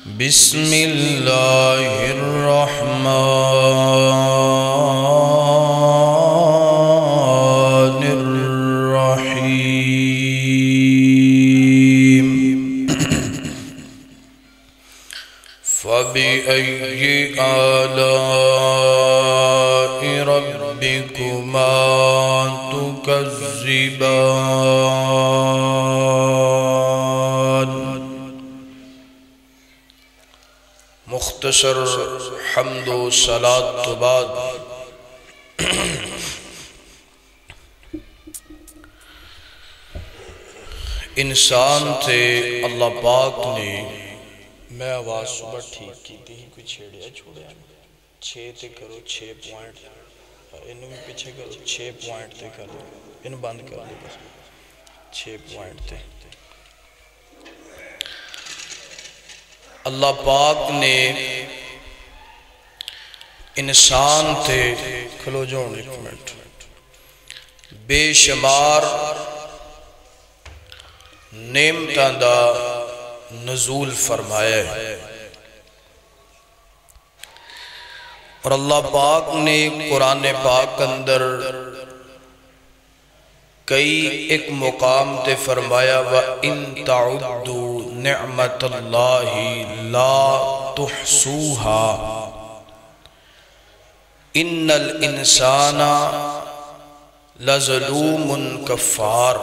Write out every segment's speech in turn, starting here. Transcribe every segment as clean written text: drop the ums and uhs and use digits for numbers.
بسم اللہ الرحمن الرحیم فبأي آلاء ربكما تكذبان۔ مختصر حمد و صلاۃ تو بعد انسان تھے اللہ پاک نے، میں آواز صبح ٹھیک کی تھی، کوئی چھیڑیا چھوڑیا 6 تے کرو 6 پوائنٹ، انہوں بھی پیچھے کرو 6 پوائنٹ تے کرو، انہوں بند کر دے بس 6 پوائنٹ تے۔ اللہ پاک نے انسان تھے، کھلو جاؤں ایک منٹ، بے شمار نعمتاں دا نزول فرمایا ہے، اور اللہ پاک نے قرآن پاک اندر کئی ایک مقام تے فرمایا وَإِن تَعُدُّوا نِعْمَةَ اللَّهِ لَا تُحْصُوهَا إِنَّ الْإِنسَانَ لَظَلُومٌ كَفَّارٌ،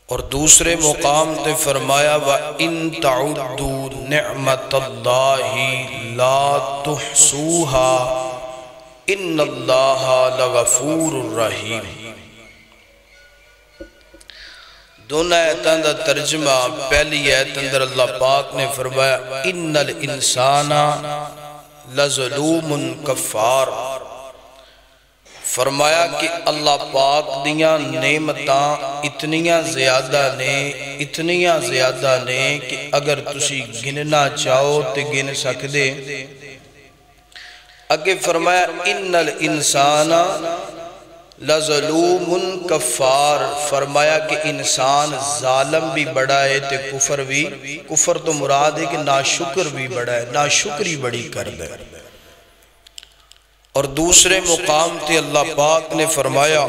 اور دوسرے مقام تے فرمایا وَإِن تَعُدُّوا نِعْمَةَ اللَّهِ لَا تُحْصُوهَا ان اللہ لغفور الرحیم۔ دونوں آیتاں دا ترجمہ، پہلی آیت اندر اللہ پاک نے فرمایا ان الانسان لظلوم کفار، فرمایا کہ اللہ پاک دیاں نعمتاں اتنیاں زیادہ نے کہ اگر تسی گننا چاہو تے گن سکدے۔ اگے فرمایا ان الانسان لظلوم کفار، فرمایا کہ انسان ظالم بھی بڑا ہے تے کفر تو مراد ہے کہ ناشکر بھی بڑا ہے، ناشکری بڑی کر دے۔ اور دوسرے مقام تے اللہ پاک نے فرمایا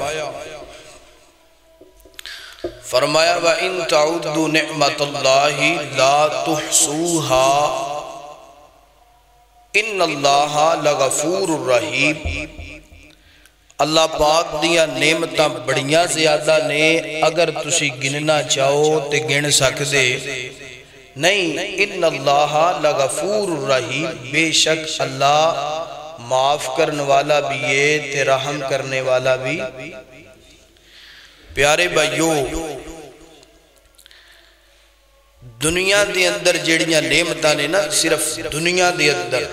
وَإِن تَعُدُّوا نِعْمَةَ اللَّهِ لَا تُحْصُوهَا ان اللہ لغفور الرحیم۔ اللہ پاک دیاں نعمتاں بڑیاں زیادہ نے، اگر تسی گننا چاہو تے گن سکدے نہیں۔ ان اللہ لغفور الرحیم، بے شک اللہ معاف کرنے والا بھی ہے تے رحم کرنے والا بھی۔ پیارے بھائیو، دنیا دے اندر جڑیاں نعمتاں نے نا، صرف دنیا دے اندر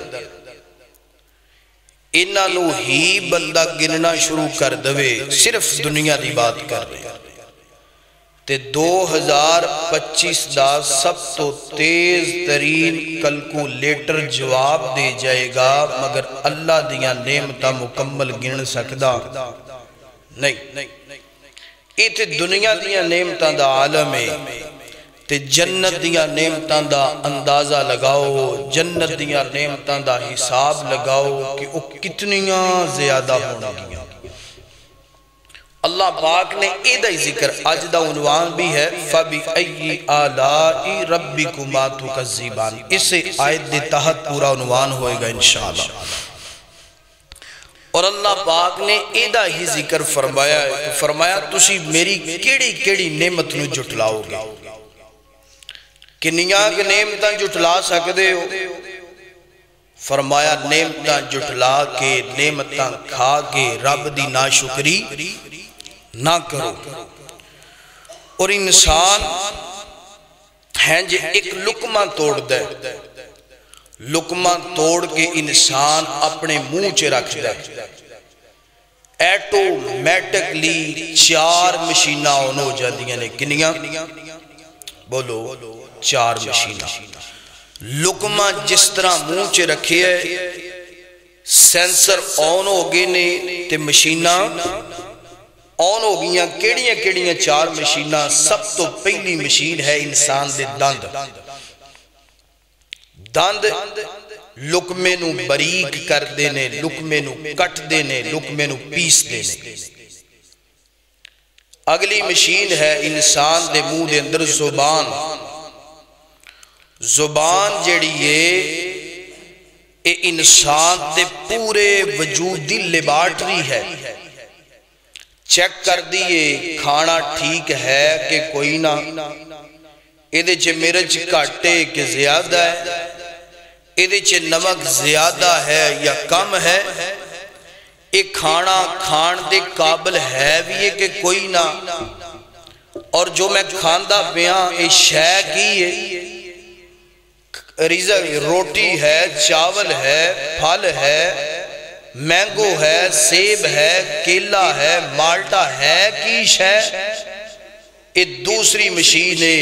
انہاں نو ہی بندہ گننا شروع کر دوے، صرف دنیا دی بات کر رہے تے 2025 دا سب تو تیز ترین کلکولیٹر جواب دے جائے گا، مگر اللہ دیاں نعمتاں مکمل گن سکدا نہیں۔ یہ تے دنیا دیاں نعمتاں دا عالم ہے، تے جنت دیاں نعمتاں دا اندازہ لگاؤ، جنت دیاں نعمتاں دا حساب لگاؤ کہ وہ کتنیاں زیادہ ہونا گیا۔ اللہ پاک نے ایدہ ذکر، آج دا عنوان بھی ہے فَبِأَيِّ آلَاءِ رَبِّكُمَا تُكَذِّبَانِ، اس سے آیت دے تحت پورا عنوان ہوئے گا انشاءاللہ۔ اور اللہ پاک نے ایدہ ہی ذکر فرمایا تسی میری کیڑی نعمت نو جٹلاؤ گے، کنیاں کے نعمتاں جٹلا سکدے ہو؟ فرمایا نعمتاں جٹلا کے، نعمتاں کھا کے رب دی ناشکری نہ کرو۔ اور انسان ہیں جے ایک لقمہ توڑ دے، لقمہ توڑ کے انسان اپنے منہ چے رکھ دے، ایٹومیٹکلی 4 مشینہ ہو جاندیاں نے، کنیاں بولو 4 مشینہ۔ لقمہ جس طرح منہ چے رکھے ہے، سینسر آن ہو گئے نے تے مشینہ آن ہو گئیاں۔ کیڑیاں 4 مشینہ؟ سب تو پہلی مشین ہے انسان دے دند، دند لقمے نو بریک کر دینے، لقمے نو کٹ دینے، لقمے نو پیس دینے۔ اگلی مشین ہے انسان دے منہ دے اندر زبان۔ زبان جڑی ہے اے انسان دے پورے وجود دی لیبارٹری ہے۔ چیک کر دیئے کھانا ٹھیک ہے کہ کوئی نہ، ایدے چھے مرچ کاٹے کہ زیادہ ہے، ایدے چھے نمک زیادہ ہے یا کم ہے، ایک کھانا کھان دے قابل ہے بھی ہے کہ کوئی نہ، اور جو میں کھاندہ بیاں اے شے کی ہے، روٹی ہے، چاول ہے، پھل ہے، مینگو ہے، سیب ہے، کیلا ہے، مالٹا ہے، کیش ہے۔ ایک دوسری مشین ہے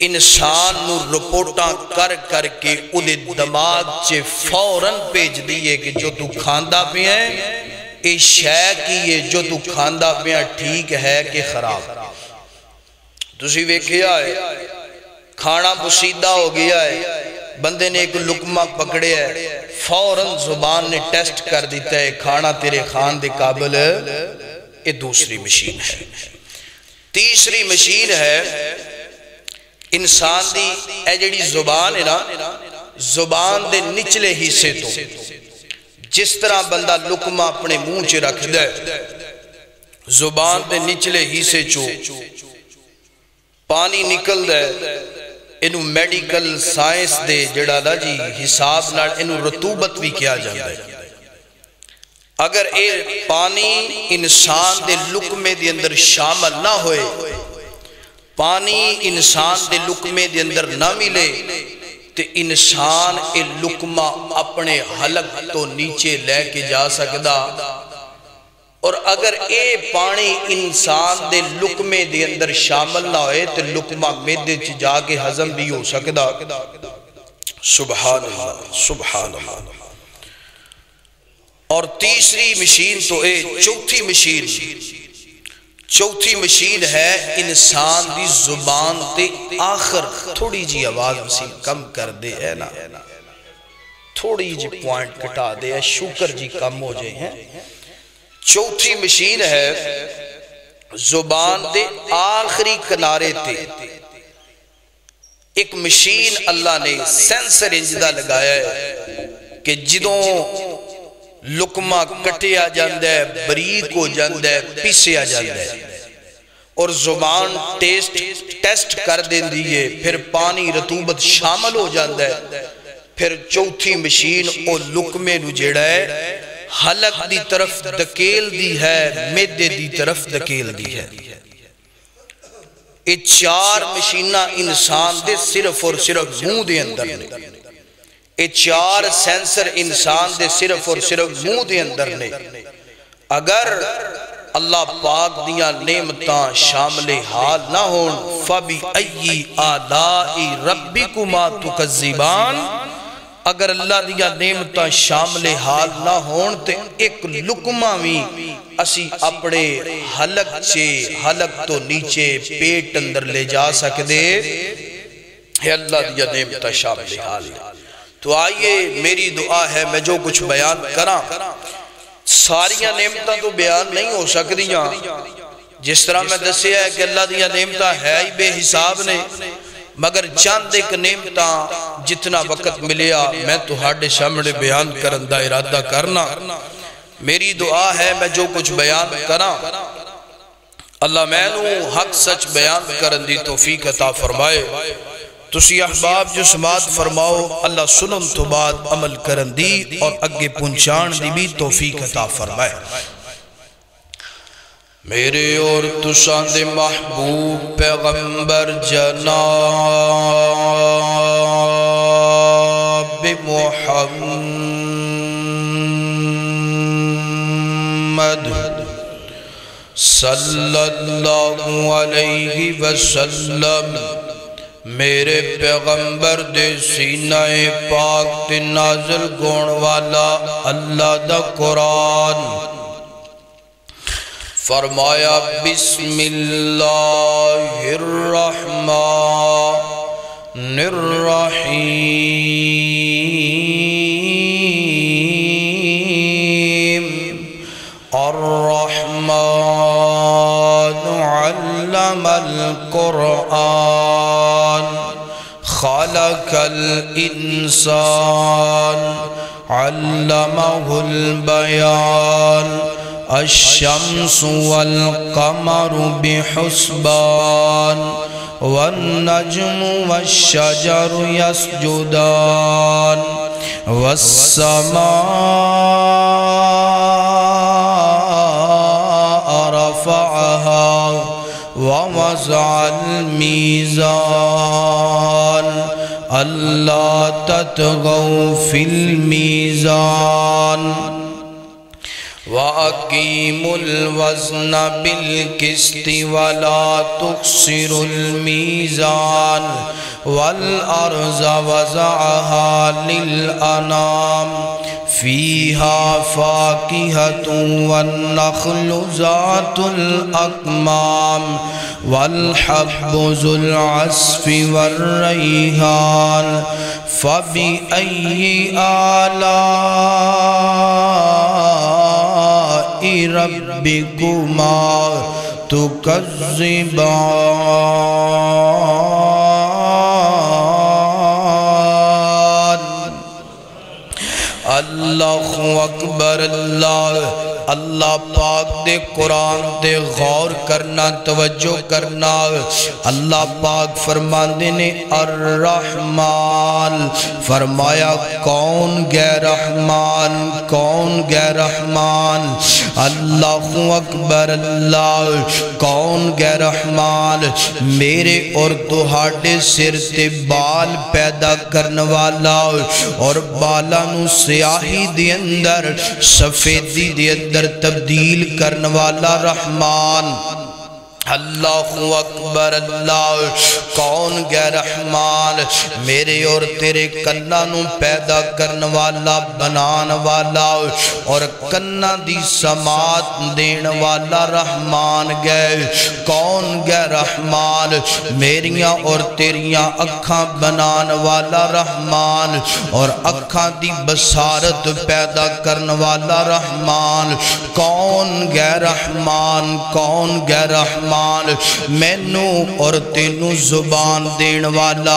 انسان نو رپورٹاں کر کر کے انہیں دماغ چے فوراں پیج دیئے کہ جو تو کھاندہ بھی ہیں اے شے کی یہ جو تو کھاندہ بھی ہیں ٹھیک ہے کہ خراب۔ تسی ویکھیا ہے کھانا بسیدہ ہو گیا ہے، بندے نے ایک لقمہ پکڑے ہے، فوراں زبان نے ٹیسٹ کر دیتا ہے کھانا تیرے خان دے قابل ہے۔ یہ دوسری مشین ہے۔ تیسری مشین ہے انسان دی اے جڑی زبان ہے نا، زبان دے نچلے حصے تو جس طرح بندہ لقمہ اپنے منہ چے رکھ دے، زبان دے نچلے حصے چو پانی نکل دے، انہوں میڈیکل سائنس دے جڑا دا جی حساب نال انہوں رطوبت بھی کیا جاندہ ہے۔ اگر اے پانی انسان دے لقمے دے اندر شامل نہ ہوئے، پانی انسان دے لقمے دے اندر نہ ملے، تے انسان اے لقمہ اپنے حلق تو نیچے لے کے جا سکدا، اور اگر اے پانی انسان دے لقمے دے اندر شامل نہ ہوئے تو لقمہ میدے چ جا کے ہضم بھی ہو سکدا۔ سبحان اللہ، سبحان اللہ۔ اور تیسری مشین تو اے چوتھی مشین ہے انسان دی زبان تے آخر تھوڑی جی آواز مسیح کم کر دے ہے نا، تھوڑی جی پوائنٹ کٹا دے ہے، شکر جی کم ہو جائے ہیں۔ چوتھی مشین ہے زبان دے آخری کنارے تے ایک مشین اللہ نے سینسر انجدہ لگایا ہے کہ جدوں لقمہ کٹیا جاندہ ہے، بریک ہو جاندہ ہے، پیسیا جاندہ ہے، اور زبان ٹیسٹ کر دیں دیئے، پھر پانی رطوبت شامل ہو جاندہ ہے، پھر چوتھی مشین او لقمے نو جیڑا ہے حلق دی طرف دکیل دی ہے، میدے دی طرف دکیل دی ہے۔ یہ چار مشینہ انسان دے صرف اور صرف منہ دے اندر نے، یہ چار سینسر انسان دے صرف اور صرف منہ دے اندر نے۔ اگر اللہ پاک دیاں نعمتاں شامل حال نہ ہون فَبِأَيِّ آلَاءِ رَبِّكُمَا تُكَذِّبَانِ، اگر اللہ دیا نعمتاں شامل حال نہ ہون تے ایک لقمہ بھی اسی اپنے حلق تو نیچے پیٹ اندر لے جا سکتے ہے، اللہ دیا نعمتاں شامل حال ہے۔ تو آئیے میری دعا ہے میں جو کچھ بیان کرا ساریاں نعمتاں تو بیان نہیں ہو سکتیاں، جس طرح میں دسیا ہے کہ اللہ دیا نعمتاں ہے ہی بے حساب نے، مگر چاند ایک نعمتاں جتنا وقت ملیا میں تو ہاڑے سامنے بیان کرن دا ارادہ کرنا۔ میری دعا ہے میں جو کچھ بیان کرا اللہ میں نو حق سچ بیان کرن دی توفیق عطا فرمائے۔ تسی احباب جو سماعت فرماؤ اللہ سنن تو بعد عمل کرن دی اور اگے پنچان دی بھی توفیق عطا فرمائے۔ میرے اور تساں دے محبوب پیغمبر جناب محمد صلی اللہ علیہ وسلم میرے پیغمبر دے سینہ پاک تے نازل گون والا اللہ دا قرآن فرمایا بسم اللہ الرحمن الرحیم القرآن خلق الإنسان علمه البيان الشمس والقمر بحسبان والنجم والشجر يسجدان والسماء رفعها ووضع الميزان ألا تطغوا في الميزان وَأَقِيمُوا الْوَزْنَ بِالْقِسْطِ وَلَا تُخْسِرُوا الْمِيزَانَ وَالْأَرْضَ وَضَعَهَا لِلْأَنَامِ فِيهَا فَاكِهَةٌ وَالنَّخْلُ ذَاتُ الْأَكْمَامِ وَالْحَبُّ ذُو الْعَصْفِ وَالرَّيْحَانُ فَبِأَيِّ آلَاءِ رَبِّكُمَا تُكَذِّبَانِ اللہ اکبر اللہ پاک دے قرآن دے غور کرنا توجہ کرنا اللہ پاک فرماندے نے الرحمن فرمایا کون گے رحمان کون گے رحمان اللہ اکبر اللہ کون گے رحمان میرے اور تہاڈے سر تے بال پیدا کرنے والا اور بالا نو سیاہی دے اندر سفیدی دے اندر تبدیل کرنے والا رحمان اللہ اکبر اللہ کون گے رحمان میرے اور تیرے کنانو پیدا کرنے والا بنان والا اور کنہ دی سماعت دین والا رحمان گے کون گے رحمان میریاں اور تیریاں اکھاں بنان والا رحمان اور اکھاں دی بصارت پیدا کرنے والا رحمان کون گے رحمان کون گے رحمان مینو اور تینو زبان دین والا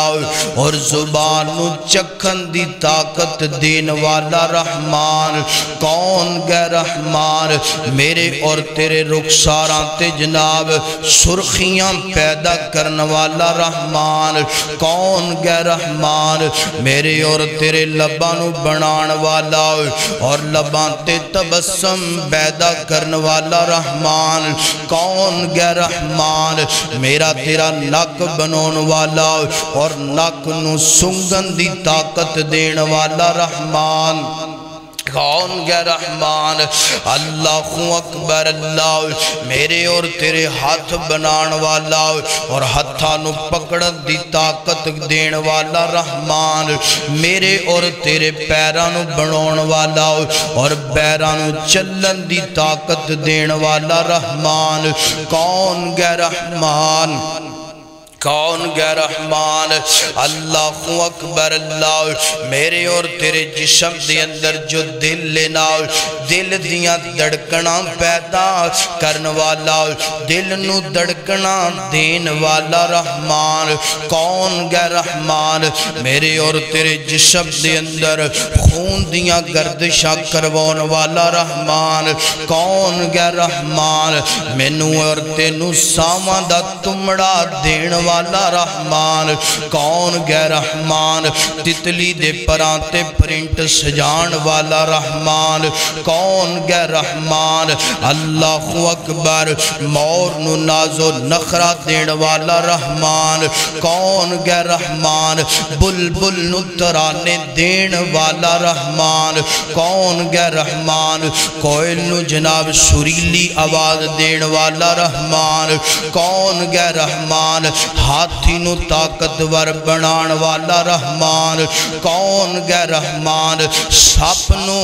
اور زبان نو چکھن دی طاقت دین والا رحمان کون گے رحمان میرے اور تیرے رخساراں تے جناب سرخیاں پیدا کرنے والا رحمان کون گے رحمان میرے اور تیرے لبانو بنان والا اور لبان تے تبسم پیدا کرنے والا رحمان کون گے رحمان میرا تیرا ناک بنون والا اور ناک نو سنگن دی طاقت دین والا رحمان کون گے رحمان اللہ اکبر اللہ میرے اور تیرے ہاتھ بنان والا اور ہتھانو پکڑن دی طاقت دین والا رحمان میرے اور تیرے پیرانو بنون والا اور پیرانو چلن دی طاقت دین والا رحمان کون گے رحمان کون گے رحمان اللہ اکبر اللہ میرے اور تیرے جسم دے اندر جو دل لینا دل دیاں دڑکنا پیدا کرن والا دل نو دڑکنا دین والا رحمان کون گے رحمان میرے اور تیرے جسم دے اندر خون دیاں گردشاں کروان والا رحمان کون گے رحمان مینو اور تینو ساواں دا تمڑا دین والا رحمان کون گے رحمان تتلی دے پرانتے پرنٹ سجان والا رحمان کون گے رحمان اللہ اکبر مور نو نازو نخرہ دین والا رحمان کون گے رحمان بلبل نو ترانے دین والا رحمان کون گے رحمان کوئل نو جناب سریلی آواز دین والا رحمان کون گے رحمان ہاتھی نو طاقتور بنان والا رحمان کون گے رحمان سپ نو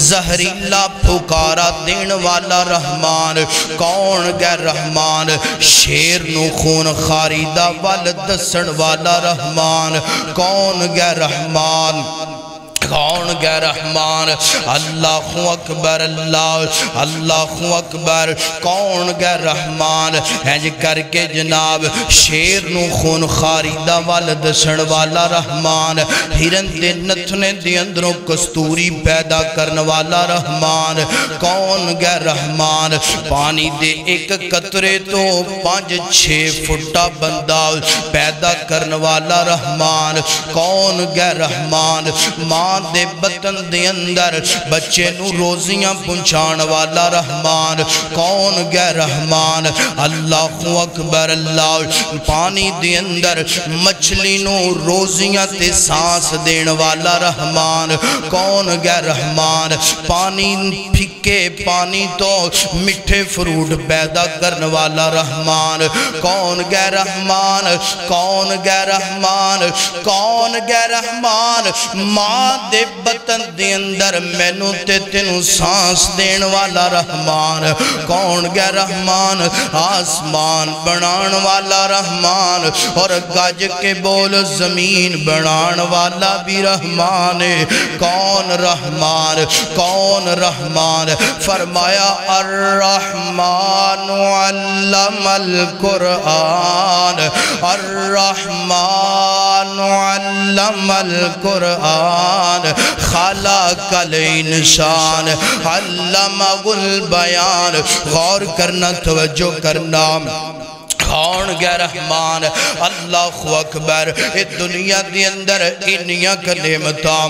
زہریلا پھکارا دین والا رحمان کون گے رحمان شیر نو خون خاریدہ وال دسن والا رحمان کون گے رحمان کون گے رحمان اللہ اکبر اللہ اللہ اکبر کون گے رحمان ہنج کر کے جناب شیر نو خون خاری دا والد دسن والا رحمان ہرن دے نتھنے دے اندروں کستوری پیدا کرن والا رحمان کون گے رحمان پانی دے ایک قطرے تو 5-6 فٹا بندہ پیدا کرن والا رحمان کون گے رحمان ماں دے بطن دے اندر بچے نو روزیاں پہنچان والا رحمان کون گے رحمان اللہ اکبر اللہ پانی دے اندر مچھلی نو روزیاں تے سانس دین والا رحمان کون گے رحمان پانی پھکے پانی تو مٹھے فروٹ پیدا کرن والا رحمان کون گے رحمان کون گے رحمان کون گے رحمان ماں دے بطن دے اندر مینو تے تینو سانس دین والا رحمان کون گے رحمان آسمان بنان والا رحمان اور گج کے بول زمین بنان والا بھی رحمان کون رحمان کون رحمان فرمایا الرحمن علم القرآن الرحمن علم القرآن خلق الانسان علمہ البیان غور کرنا توجہ کرنا کون گے رحمان اللہ اکبر اس دنیا دی اندر انیاں کا نعمتاں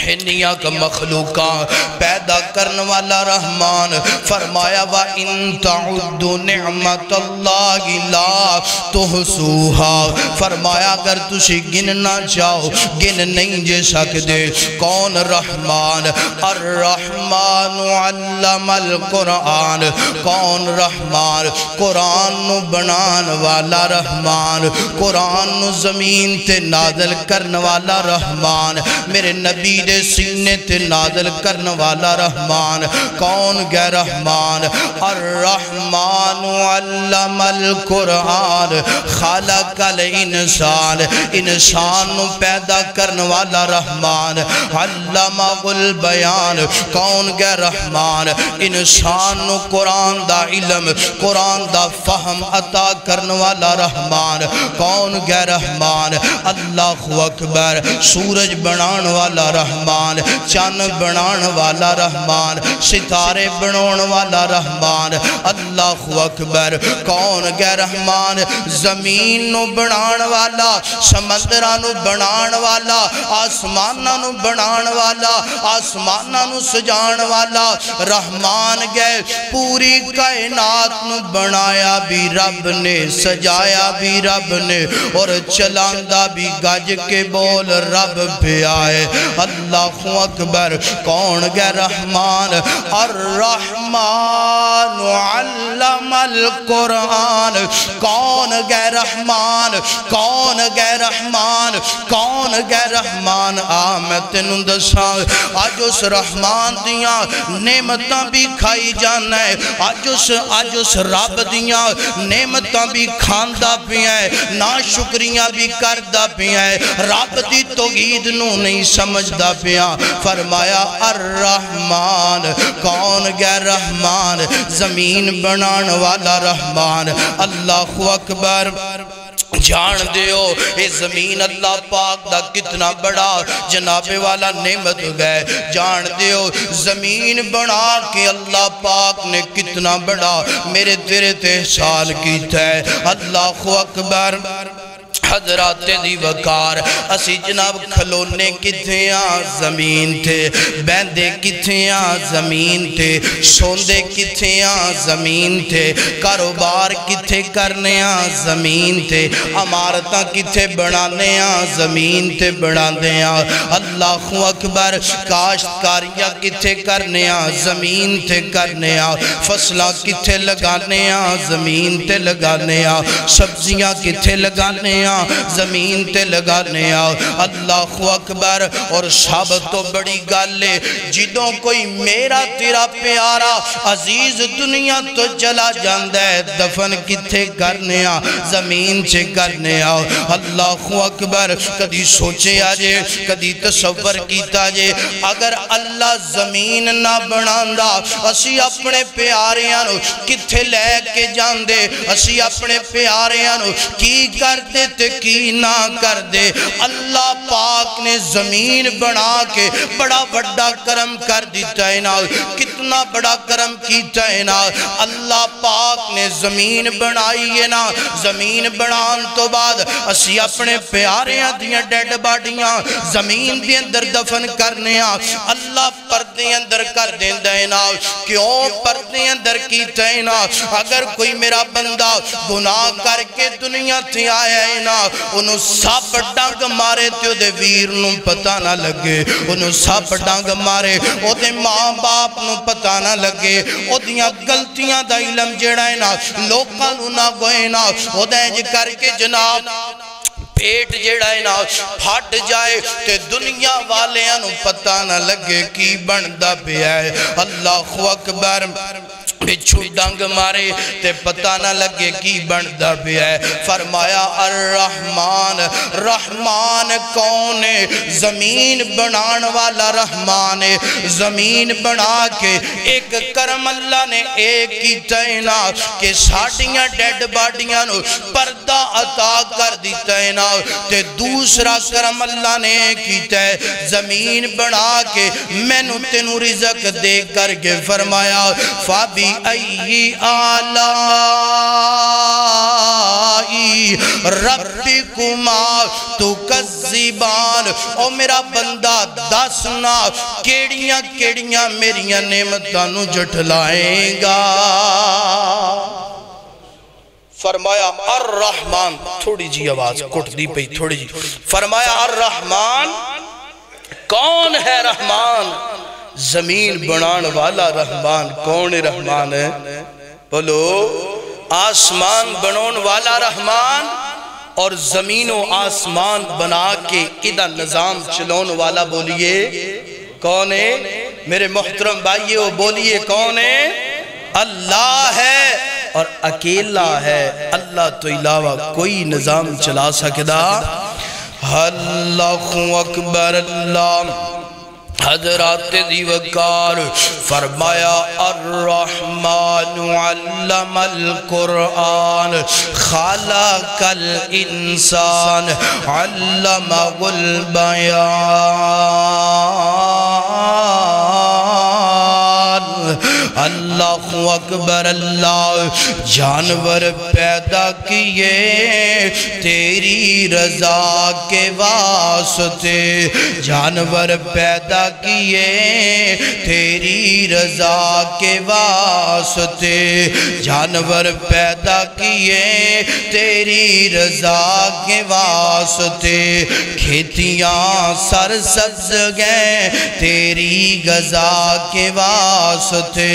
انیاں کا مخلوقاں پیدا کرن والا رحمان فرمایا وَإِن تَعُدُّ نِعْمَةَ اللَّهِ لَا تُحْصُوهَا فرمایا اگر تسی گننا چاہو گن نہیں جے سکتے کون رحمان الرحمن علم القرآن کون رحمان قرآن نو بنان والا رحمان قرآن نو زمین تے نازل کرن والا رحمان میرے نبی دے سینے تے نازل کرن والا رحمان کون گے رحمان الرحمن علم القرآن خلق الانسان انسان نو پیدا کرن والا رحمان علمہ البیان کون گے رحمان انسان نو قرآن دا علم قرآن دا فہم عطا کرن والا رحمان کون گے رحمان اللہ اکبر سورج بنان والا رحمان چاند بنان والا رحمان ستارے بنان والا رحمان اللہ اکبر کون گے رحمان زمین نو بنان والا سمندرانو بنان والا آسمانانو بنان والا آسمانانو سجان والا رحمان گے پوری کائنات نو بنایا بھی رب نے سجایا بھی رب نے اور چلاندہ بھی گج کے بول رب پہ آئے اللہ اکبر کون گے رحمان الرحمن علم القرآن کون گے رحمان کون گے رحمان کون گے رحمان آمد نندساں آج اس رحمان دیاں نعمتاں بھی کھائی جانا ہے آج اس رب دیاں نعمتاں بھی کھاندہ پی ہے نا شکریاں بھی کردہ پی ہے رب دی توحید نو نہیں سمجھدہ پی فرمایا الرحمن کون گے رحمان زمین بنان والا رحمان اللہ اکبر جان دیو اے زمین اللہ پاک دا کتنا بڑا جناب والا نعمت گئے جان دیو زمین بنا کے اللہ پاک نے کتنا بڑا میرے تیرے احسان کیتا ہے اللہ اکبر حضرات دی وقار اسی جناب کھلونے کتھیاں زمین تھے بیندے کتھیاں زمین تھے سوندے کتھیاں زمین تھے کاروبار کتھے کرنیاں زمین تھے عمارتاں کتھے بنانیاں زمین تھے بناندیاں اللہ اکبر کاشتکاریاں کتھے کرنیاں زمین تھے کرنیاں فصلہ کتھے لگانیاں زمین تھے لگانیاں سبزیاں کتھے لگانیاں زمین تے لگانے اللہ اکبر۔ اور سب تو بڑی گالے جدوں کوئی میرا تیرا پیارا عزیز دنیا تو چلا جاندہ ہے، دفن کتھے کرنے زمین سے کرنے اللہ اکبر۔ کدی سوچے آجے، کدی تصور کیتا جے، اگر اللہ زمین نہ بناندہ اسی اپنے پیاریاں نو کتھے لے کے جاندے، اسی اپنے پیاریاں نو کی کر دے تے کی نہ کر دے۔ اللہ پاک نے زمین بنا کے بڑا بڑا کرم کر دیتا ہے نا، کتنا بڑا کرم کیتا ہے نا۔ اللہ پاک نے زمین بنائی ہے نا، زمین بنان تو بعد اسی اپنے پیاریاں دیاں ڈیڈ باڈیاں زمین دے اندر دفن کرنے اللہ پردے اندر کر دیندہ ہے نا۔ کیوں پردے اندر کیتا ہے نا؟ اگر کوئی میرا بندہ گناہ کر کے دنیا تھی آیا ہے نا، انہوں سب ڈنگ مارے تیو دے ویر نوں پتہ نہ لگے، انہوں سب ڈنگ مارے او دے ماں باپ نوں پتہ نہ لگے، او دیاں گلتیاں دا علم جیڑا ہے نا لوکاں نوں نہ گوئے نا، او دینج کر کے جناب پیٹ جیڑا ہے نا پھٹ جائے تے دنیا والے انہوں پتہ نہ لگے کی بندہ پہ آئے۔ اللہ اکبر۔ بچھو ڈنگ مارے تے پتہ نہ لگے کی بندہ پہ آئے۔ فرمایا الرحمن، رحمان کون ہے؟ زمین بنان والا رحمان ہے۔ زمین بنا کے ایک کرم اللہ نے ایک کی تینا کہ ساڑیاں ڈیڈ باڈیاں نو پردہ عطا کر دی تینا، تے دوسرا کرم اللہ نے کی تے زمین بنا کے میں نو تینو رزق دے کر کے فرمایا فابی ای آلائی ربکما تکذبان۔ او میرا بندہ دسنا کیڑیاں کیڑیاں میریاں نعمتانو جھٹلائیں گا۔ فرمایا الرحمن، تھوڑی جی آواز کٹ دی پئی تھوڑی جی، فرمایا الرحمن کون ہے؟ رحمان زمین بنان والا رحمان کون رحمان ہے؟ بولو آسمان بنان والا رحمان اور زمین و آسمان بنا کے ادھا نظام چلون والا بولیے کون ہے؟ میرے محترم بھائیو بولیے کون ہے؟ اللہ ہے اور اکیلا ہے، اللہ تو علاوہ کوئی نظام چلا سکدا۔ اللہ اکبر۔ اللہ حضرات دیوکار فرمایا الرحمن علم القرآن خلق الانسان علمہ البیان۔ اللہ اکبر۔ اللہ جانور پیدا کیے تیری رضا کے واسطے، جانور پیدا کیے تیری رضا کے واسطے، جانور پیدا کیے تیری رضا کے واسطے، کھیتیاں سرسبز گئے تیری غذا کے واسطے،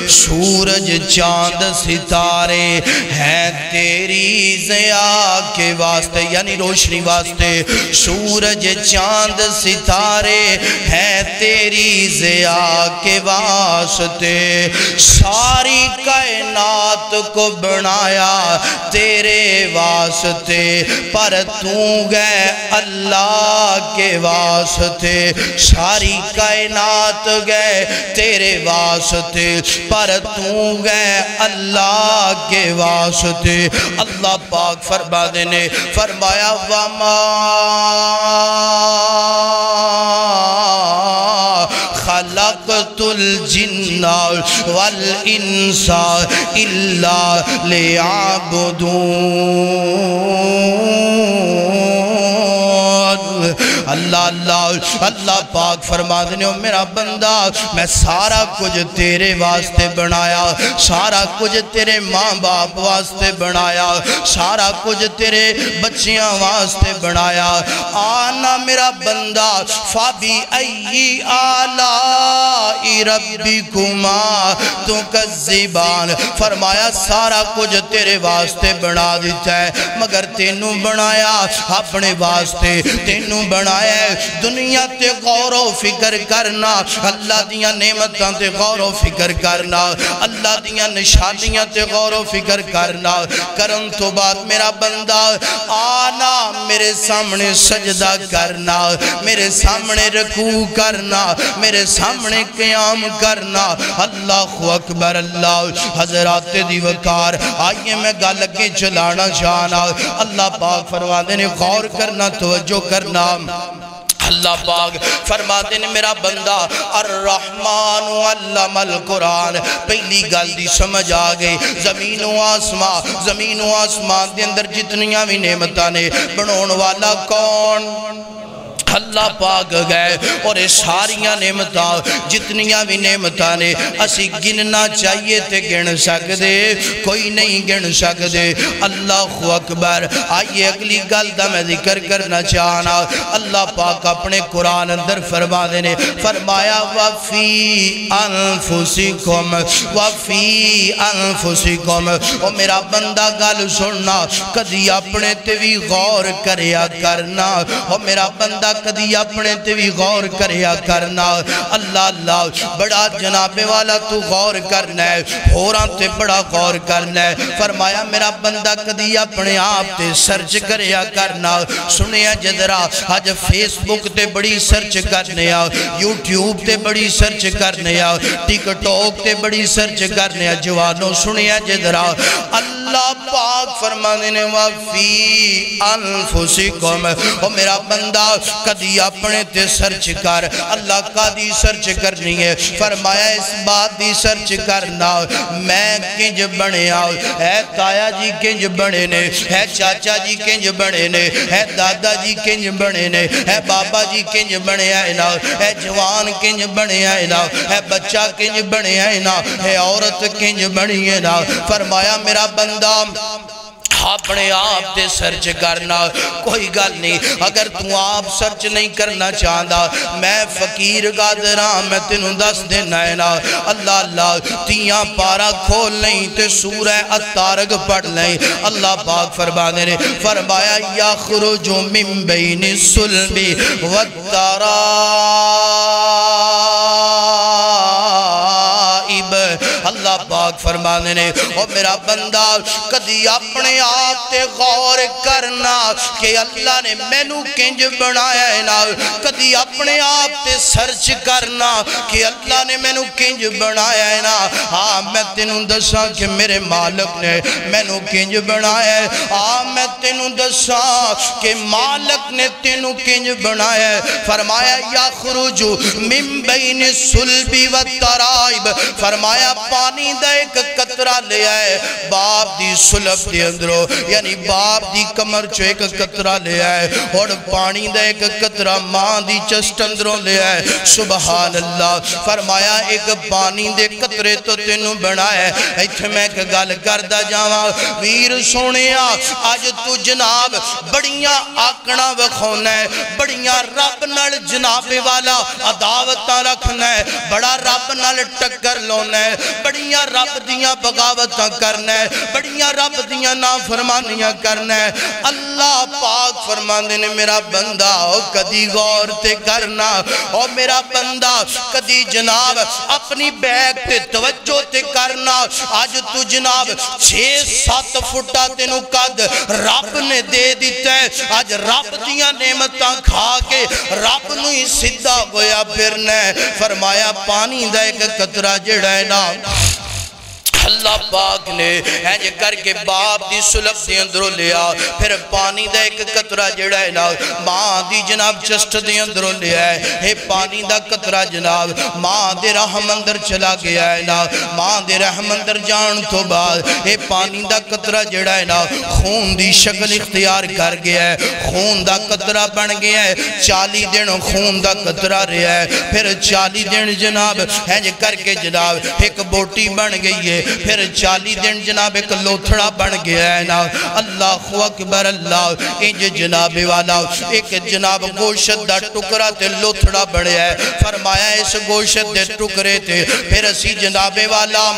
سورج چاند ستارے ہیں تیری ضیاء کے واسطے، یعنی روشنی واسطے، سورج چاند ستارے ہیں تیری ضیاء کے واسطے، ساری کائنات کو بنایا تیرے واسطے، پر تو گئے اللہ کے واسطے، ساری کائنات گئے تیرے واسطے، پر تو گئے اللہ کے واسطے۔ اللہ پاک فرما دینے فرمایا وَمَا خَلَقْتُ الْجِنَّ وَالْإِنسَ إِلَّا لِيَعْبُدُونَ۔ اللہ اللہ اللہ پاک فرما دینے ہو میرا بندہ میں سارا کچھ تیرے واسطے بنایا سارا کچھ تیرے ماں باپ واسطے بنایا سارا کچھ تیرے بچیاں واسطے بنایا آنا میرا بندہ فابی ای آلائی ربکما تکذبان فرمایا سارا کچھ تیرے واسطے بنا دیتا ہے مگر تینوں بنایا اپنے واسطے تینوں بنایا ہے دنیا تے غور و فکر کرنا اللہ دیاں نعمتاں تے غور و فکر کرنا اللہ دیاں نشانیاں تے غور و فکر کرنا کرن تو بعد میرا بندہ آنا میرے سامنے سجدہ کرنا میرے سامنے رکوع کرنا میرے سامنے قیام کرنا اللہ اکبر اللہ حضرات دی وقار آئیے میں گل کے چلانا چاہنا اللہ پاک فرما دینے غور کرنا توجہ کرنا اللہ پاک فرما دینے میرا بندہ الرحمن علم القرآن پہلی گل دی سمجھ آگئی زمین و آسمان دے اندر جتنیاں بھی نعمتاں نے بنون والا کون اللہ پاک گئے اور ساریاں نعمتاں جتنیاں بھی نعمتاں نے اسی گننا چاہیے تے گن سکدے کوئی نہیں گن سکدے اللہ اکبر آئیے اگلی گل دا میں ذکر کرنا چاہنا اللہ پاک اپنے قرآن اندر فرما دینے فرمایا وَفِي أَنفُسِكُمْ وَفِي أَنفُسِكُمْ او میرا بندہ گل سننا کدی اپنے تے بھی غور کریا کرنا او میرا بندہ کدی اپنے تے بھی غور کریا کرنا اللہ اللہ بڑا جناب والا تو غور کرنا ہے ہوراں تے بڑا غور کرنا ہے فرمایا میرا بندہ کدی اپنے آپ تے سرچ کریا کرنا سنیا جدرا آج فیس بک تے بڑی سرچ کرنے آ یوٹیوب تے بڑی سرچ کرنے آ ٹک ٹاک تے بڑی سرچ کرنے آ جوانوں سنیا جدرا اللہ پاک فرمانے نے وَفِي أَنفُسِكُمْ او میرا بندہ کدی اپنے تے سرچ کر اللہ کا دی سرچ کرنی ہے فرمایا اس بات دی سرچ کرنا میں کنج بنے آؤ ہے تایا جی کنج بنے نے ہے چاچا جی کنج بنے نے ہے دادا جی کنج بنے نے ہے بابا جی کنج بنے آئے نا ہے جوان کنج بنے آئے نا ہے بچہ کنج بنے آئے نا ہے عورت کنج بنی ہے نا فرمایا میرا بندہ اپنے آپ تے سرچ کرنا کوئی گل نہیں اگر تو آپ سرچ نہیں کرنا چاہتا میں فقیر قادران میں تینوں دس دینا ہے نا اللہ اللہ تیاں پارا کھول نہیں تے سورہ الطارق پڑھ لیں اللہ پاک فرمانے نے فرمایا یخرج من بین الصلب والترائب اللہ پاک فرمانے نے اور میرا بندہ کدی اپنے آپ تے غور کرنا کہ اللہ نے مینوں کنج بنایا ہے نا کدی اپنے آپ تے سرچ کرنا کہ اللہ نے مینوں کنج بنایا ہے نا ہاں میں تینوں دساں کہ میرے مالک نے مینوں کنج بنایا ہے ہاں میں تینوں دساں کہ مالک نے تینوں کنج بنایا ہے فرمایا یخرج من بین الصلب والترائب فرمایا پانی دا ایک قطرہ لے آئے باپ دی صلب دی اندروں یعنی باپ دی کمر چو ایک قطرہ لے آئے اور پانی دا ایک قطرہ ماں دی چست اندروں لے آئے سبحان اللہ فرمایا ایک پانی دے قطرے تو تینوں بنائے ایتھے میں ایک گل کردہ جاواں ویر سونیا آج تو جناب بڑیاں آکڑا وکھونا ہے بڑیاں رب نال جناب والا عداوتاں رکھنا ہے بڑا رب نال ٹکر لونا ہے بڑیاں رب دیاں بغاوتاں کرنا ہے بڑیاں رب دیاں نافرمانیاں کرنا ہے اللہ پاک فرمانے نے میرا بندہ کدی غور تے کرنا اور میرا بندہ کدی جناب اپنی بیگ تے توجہ تے کرنا آج تو جناب 6-7 فٹا تینوں قد رب نے دے دیتا ہے آج رب دیاں نعمتاں کھا کے رب نو ہی صدہ گویا پھرنا ہے فرمایا پانی دا ایک قطرہ جڑا ہے نا اللہ پاک نے اینج کر کے باپ دی سلب دی اندروں لیا پھر پانی دا ایک قطرہ جڑا ہے نا ماں دی جناب چسٹ دی اندروں لیا ہے پانی دا قطرہ جناب ماں دے رحم اندر چلا گیا ہے نا ماں دے رحم اندر جان تو بعد پانی دا قطرہ جڑا ہے نا خون دی شکل اختیار کر گیا ہے خون دا قطرہ بن گیا ہے 40 دن خون دا قطرہ رہا ہے پھر 40 دن جناب اینج کر کے جناب ایک بوٹی بن گئی ہے پھر 40 دن جناب ایک لوتھڑا بن گیا ہے نا اللہ اکبر اللہ انج جناب والا ایک جناب گوشت دا ٹکرا تے لوتھڑا بڑھے ہے فرمایا اس گوشت دے ٹکرے تے پھر اسی جناب والا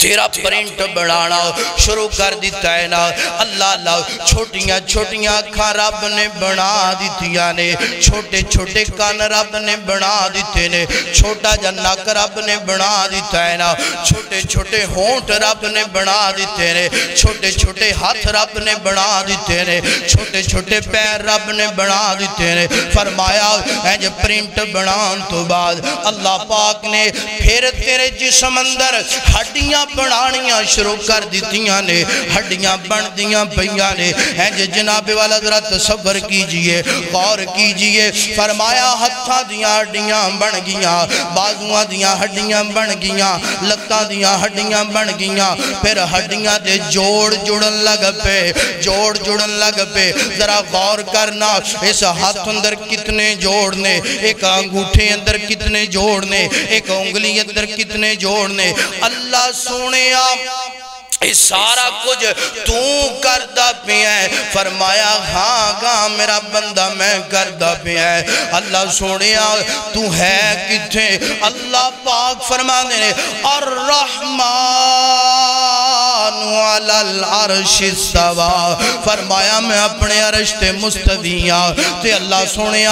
تیرا پرنٹ بڑھانا شروع کر دیتا ہے نا اللہ چھوٹیاں چھوٹیاں اکھاں رب نے بنا دیتیاں نے چھوٹے چھوٹے کان رب نے بنا دیتے نے چھوٹا جنک رب نے بنا دیتا ہے نا چھوٹے چھوٹے ہونٹ رب نے بنا دیتے نے چھوٹے چھوٹے ہاتھ رب نے بنا دیتے نے چھوٹے چھوٹے پیر رب نے بنا دیتے نے فرمایا اینج پرنٹ بنان تو بعد اللہ پاک نے پھر تیرے جسم اندر ہڈیاں بنانیاں شروع کر دیتیاں نے ہڈیاں بن دیاں پہیاں نے اینج جناب والا ذرا تصور کیجئے غور کیجئے فرمایا ہتھاں دیاں ہڈیاں بن گیاں بازوਆਂ دیاں ہڈیاں بن گیاں لتاں دیاں ہڈیاں بن گیاں پھر ہڈیاں دے جوڑ جڑن لگ پے جوڑ جڑن لگ پے ذرا غور کرنا اس ہاتھ اندر کتنے جوڑ نے ایک انگوٹھے اندر کتنے جوڑ نے ایک انگلی اندر کتنے جوڑ نے اللہ سونے اس سارا کچھ تو کردہ پہ ہے فرمایا ہاں میرا بندہ میں کردہ پہ ہے اللہ سونے تو ہے کتھے اللہ پاک فرما دینے الرحمن علی العرش استوى فرمایا میں اپنے عرش تے مستویاں تے اللہ سونے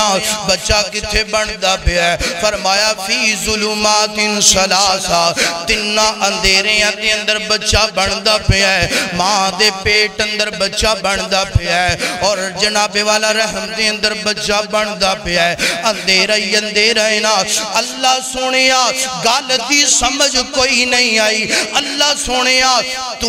بچہ کتھے بندہ پہ ہے فرمایا فی ظلمات ثلاثہ تنہ اندھیریاں تے اندر بچہ بندہ پہ ہے ماں دے پیٹ اندر بچہ بندہ پہ ہے اور جناب والا رحم دے اندر بچہ بندہ پہ ہے اندھیرہ ہی اندھیرہ ہی نا اللہ سونیا گال دی سمجھ کوئی نہیں آئی اللہ سونیا تو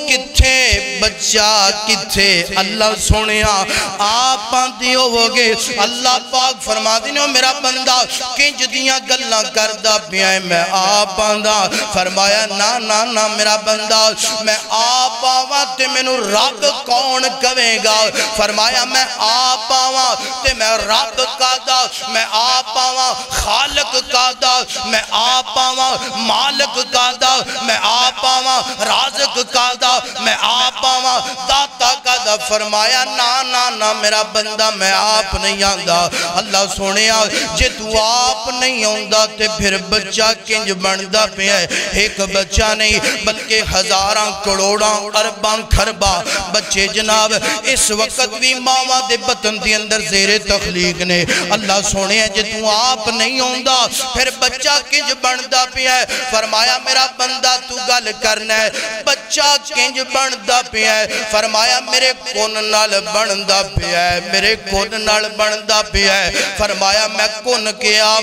کتھے بچہ کتھے اللہ سونیا آپ دیو ہوگے اللہ پاک فرما دینے میرا بندہ کنج دیاں گلہ کردہ پہ ہے میں آپ آندہ فرمایا نا میرا بندہ میں آپ آواں تے میں نو رب کون کہے گا فرمایا میں آپ آواں تے میں رب کا دا میں آپ آواں خالق کا دا میں آپ آواں مالک کا دا میں آپ آواں رازق کا دا میں آپ آواں داتا کا دا فرمایا نا میرا بندہ میں آپ نہیں آندہ اللہ سونے جے تو آپ نہیں آندہ تے پھر بچہ کنج بندہ پہ ہے ایک بچہ نہیں بلکہ ہزاراں کروڑاں ارباں کھرباں بچے جناب اس وقت بھی ماما دے بطن دی اندر زیر تخلیق نے اللہ سونے جے تو آپ نہیں ہوندہ پھر بچہ کنج بندہ پہ ہے فرمایا میرا بندہ تو گل کرنا ہے بچہ کنج بندہ پہ ہے فرمایا میرے کون نال بندہ پہ ہے میرے کون نال بندہ پہ ہے فرمایا میں کون کیا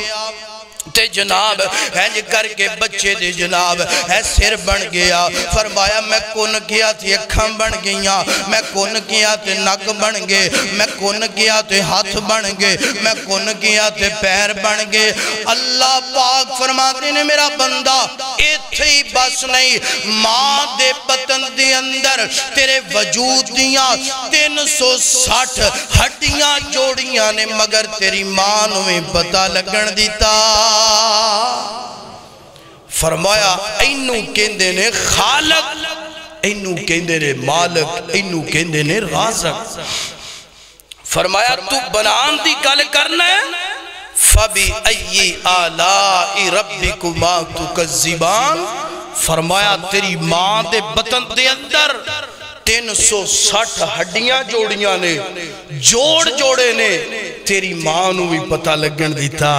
تے جناب ہینج کر کے بچے دے جناب ہے سر بن گیا فرمایا میں کون کیا تھی اکھاں بن گیا میں کون کیا تے نک بن گئے میں کون کیا تے ہاتھ بن گئے میں کون کیا تے پیر بن گئے اللہ پاک فرماتے نے میرا بندہ ایتھے ہی بس نہیں ماں دے بطن دے اندر تیرے وجود دیاں 360 ہڈیاں جوڑیاں نے مگر تیری ماں نویں پتہ لگن دیتا فرمایا اینو کہندے نے خالق اینو کہندے نے مالک اینو کہندے نے رازق فرمایا تو بنان دی گل کرنا ہے فَبِأَيِّ آلَاءِ رَبِّكُمَا تُكَذِّبَانِ فرمایا تیری ماں دے بطن دے اندر 360 ہڈیاں جوڑیاں نے جوڑ جوڑے نے تیری ماں نو بھی پتہ لگن دیتا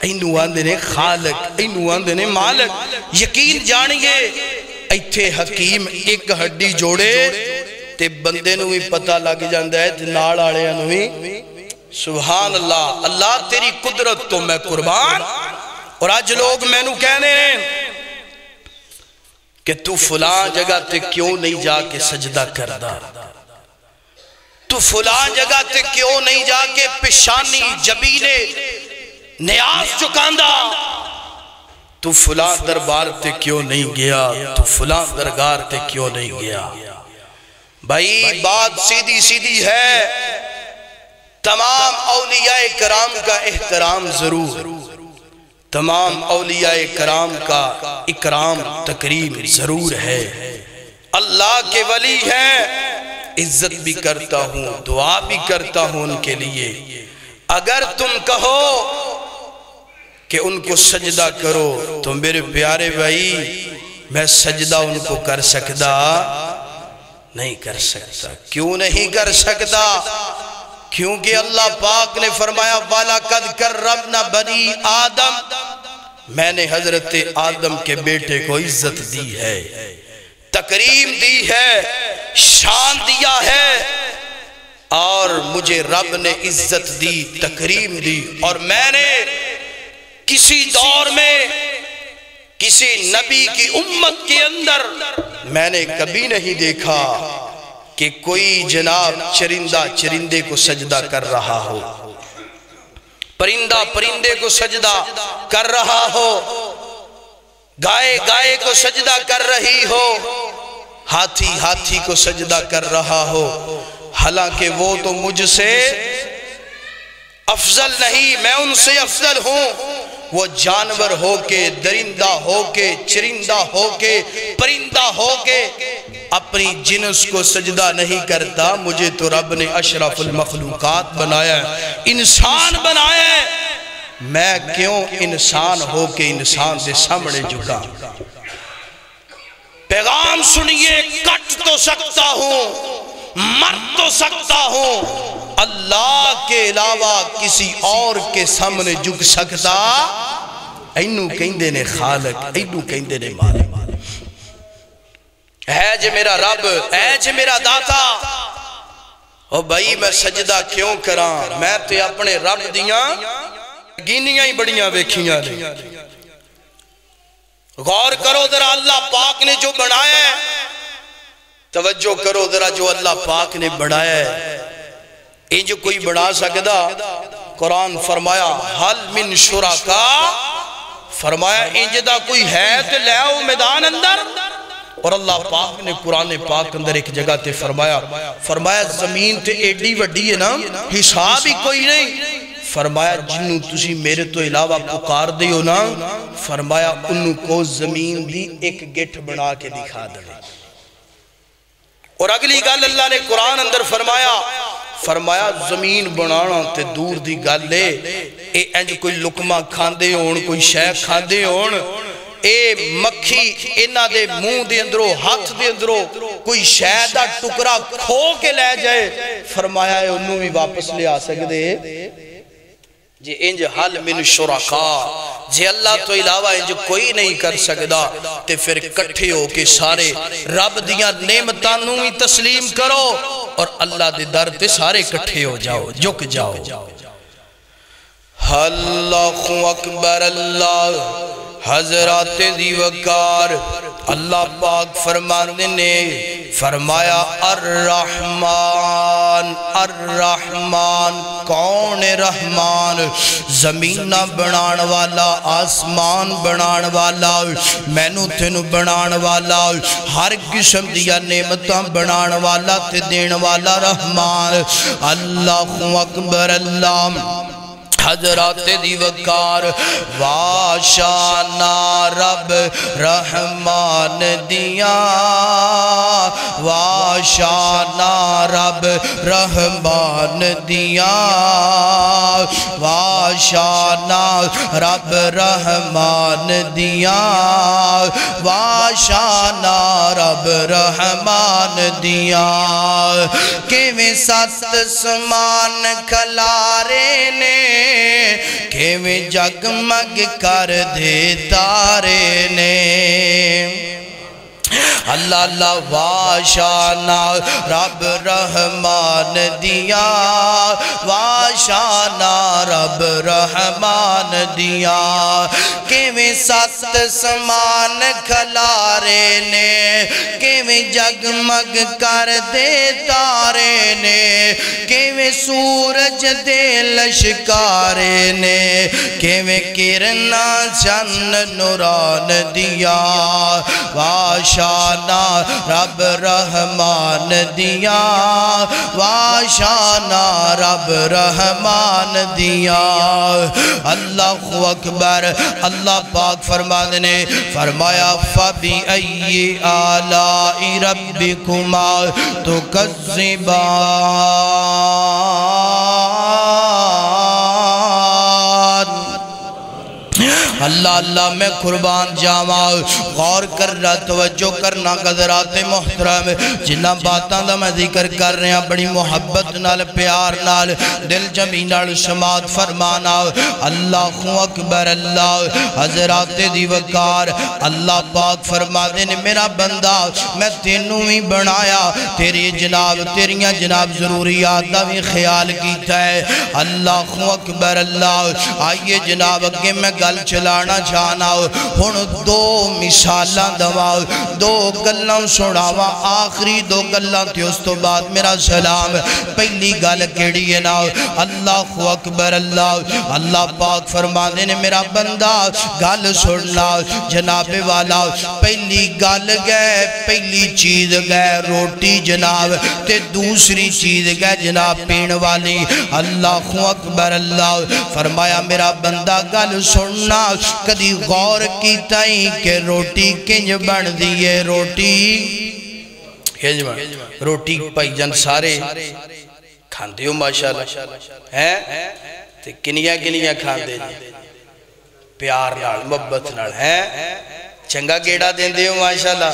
اینو آندے نے خالق اینو آندے نے مالک یقین جانیے ایتھے حکیم ایک ہڈی جوڑے تے بندے نو بھی پتہ لگ جاندہ ہے تے نال آڑے نو بھی سبحان اللہ اللہ تیری قدرت تو میں قربان اور آج لوگ میں نو کہنے ہیں کہ تو فلاں جگہ تے کیوں نہیں جا کے سجدہ کردہ، تو فلاں جگہ تے کیوں نہیں جا کے پشانی جبینے نیاز چکاندہ، تو فلاں دربار تے کیوں نہیں گیا، تو فلاں درگار تے کیوں نہیں گیا۔ بھائی بات سیدھی سیدھی ہے، تمام اولیاء کرام کا احترام ضرور، تمام اولیاء کرام کا اکرام تکریم ضرور ہے، اللہ کے ولی ہیں، عزت بھی کرتا ہوں، دعا بھی کرتا ہوں ان کے لیے۔ اگر تم کہو کہ ان کو سجدہ کرو تو میرے پیارے بھائی میں سجدہ ان کو کر سکتا نہیں کر سکتا۔ کیوں نہیں کر سکتا؟ کیونکہ اللہ پاک نے فرمایا وَلَقَدْ كَرَّمْنَا بَنِي آدم، میں نے حضرت آدم کے بیٹے کو عزت دی ہے، تکریم دی ہے، شان دیا ہے، اور مجھے رب نے عزت دی، تکریم دی، اور میں نے کسی دور میں کسی نبی کی امت کے اندر میں نے کبھی نہیں دیکھا کہ کوئی جناب چرندہ چرندے کو سجدہ کر رہا ہو، پرندہ پرندے کو سجدہ کر رہا ہو، گائے گائے کو سجدہ کر رہی ہو، ہاتھی ہاتھی کو سجدہ کر رہا ہو، حالانکہ وہ تو مجھ سے افضل نہیں، میں ان سے افضل ہوں۔ وہ جانور ہو کے، درندہ ہو کے، چرندہ ہو کے، پرندہ ہو کے اپنی جنس کو سجدہ نہیں کرتا، مجھے تو رب نے اشرف المخلوقات بنایا ہے، انسان بنایا ہے، میں کیوں انسان ہو کے انسان سے سامنے جھکا؟ پیغام سنیے، کٹ تو سکتا ہوں، مر تو سکتا ہوں، اللہ کے علاوہ کسی اور کے سامنے جھک سکتا؟ اینو کہندے نے خالق، اینو کہندے نے مالک، اے جے میرا رب، اے جے میرا داتا۔ او بھائی میں سجدہ کیوں کراں؟ میں تے اپنے رب دیاں گینیاں ہی بڑیاں ویکھیاں نے۔ غور کرو ذرا اللہ پاک نے جو بنایا ہے، توجہ کرو ذرا جو اللہ پاک نے بنایا ہے، یہ جو کوئی بنا سکتا؟ قرآن فرمایا حل من شرکا، فرمایا انجدہ کوئی ہے تو لے آؤ میدان اندر۔ اور اللہ پاک نے قرآن پاک اندر ایک جگہ تے فرمایا زمین تے ایڈی وڈی ہے نا، حساب ہی کوئی نہیں، فرمایا جنہوں تسی میرے تو علاوہ پکار دیو نا، فرمایا انہوں کو زمین دی ایک گٹھ بنا کے دکھا دے۔ اور اگلی گل اللہ نے قرآن اندر فرمایا زمین بنانا تے دور دی گل لے، اے انج کوئی لکمہ کھاندے ہون، کوئی شے کھاندے ہون، اے مکھی انہ دے منہ دے اندرو ہاتھ دے اندرو کوئی شے دا ٹکرا کھو کے لے جائے، فرمایا ہے انہوں بھی واپس لے آ سکتے جی انج حل من شرکا، جی اللہ تو علاوہ انج کوئی نہیں کر سکتا، تے پھر کٹھے ہو کے سارے رب دیاں نعمتانوں ہی تسلیم کرو اور اللہ دے در تے سارے کٹھے ہو جاؤ، جھک جاؤ۔ اللہ اکبر، اللہ حضرات دی وقار، اللہ پاک فرمانے نے فرمایا الرحمن، الرحمن کون رحمان؟ زمینہ بنان والا، آسمان بنان والا، مینو تھنو بنان والا، ہر قسم دیا نعمتاں بنان والا تے دین والا رحمان۔ اللہ اکبر، اللہ حضرات دی وقار، واشانا رب رحمان دیا، واشانا رب رحمان دیا، واشانا رب رحمان دیا، واشانا رب رحمان دیا۔ کیویں سات سمان کھلارے نے، کیویں جگمگ کر دے تارے نے، اللہ اللہ واشانا رب رحمان دیا، واشانا رب رحمان دیا۔ کیویں سات سات سمان کھلارے نے کیویں جگمگ کر دے تارے نے کیویں سورج دے لشکارے نے کیویں کرنا چند نوران دیا واشانا رب رحمان دیا واشانا رب رحمان دیا اللہ اکبر اللہ پاک فرمانے نے فرمایا فَبِأَيِّ آلَاءِ رَبِّكُمَا تُكَذِّبَانِ اللہ اللہ میں قربان جاواں غور کر رہا توجہ کرنا قدرات محترم جنہ باتاں دا میں ذکر کر رہے ہیں بڑی محبت نال پیار نال دل جمی نال سماعت فرمانا اللہ اکبر اللہ حضرات دی وقار اللہ پاک فرما دے نے میرا بندہ میں تینوں ہی بنایا تیری جناب تیریاں جناب ضروریات دا بھی خیال کیتا ہے اللہ اکبر اللہ آئیے جناب اگے میں گل چلانا چاہنا ہن دو مثالاں دوا دو گلاں سناواں آخری دو گلاں تے اس تو بعد میرا سلام پہلی گل کیڑی ہے نا اللہ اکبر اللہ اللہ پاک فرماندے نے میرا بندہ گل سننا جناب والا پہلی گل گئے پہلی چیز گئے روٹی جناب تے دوسری چیز گئے جناب پین والی اللہ اکبر اللہ فرمایا میرا بندہ گل سننا کدی غور کیتا ہی کہ روٹی کنج بن دیئے روٹی پائی جن سارے کھاندے ہو ماشاءاللہ ہیں تے کنیاں کنیاں کھاندے پیار نال محبت نال ہیں چنگا گیڑا دین دے ہو ماشاءاللہ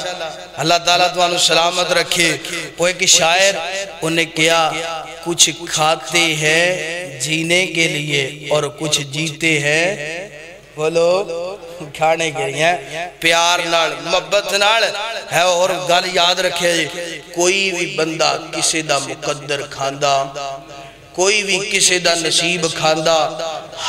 اللہ تعالیٰ توانو سلامت رکھے وہ ایک شاعر انہیں کیا کچھ کھاتے ہیں جینے کے لیے اور کچھ جیتے ہیں بولو کھانے کے لیے پیار نال محبت نال ہے اور گل یاد رکھے کوئی بھی بندہ کسی دا مقدر کھاندا کوئی بھی کسی دا نصیب کھاندا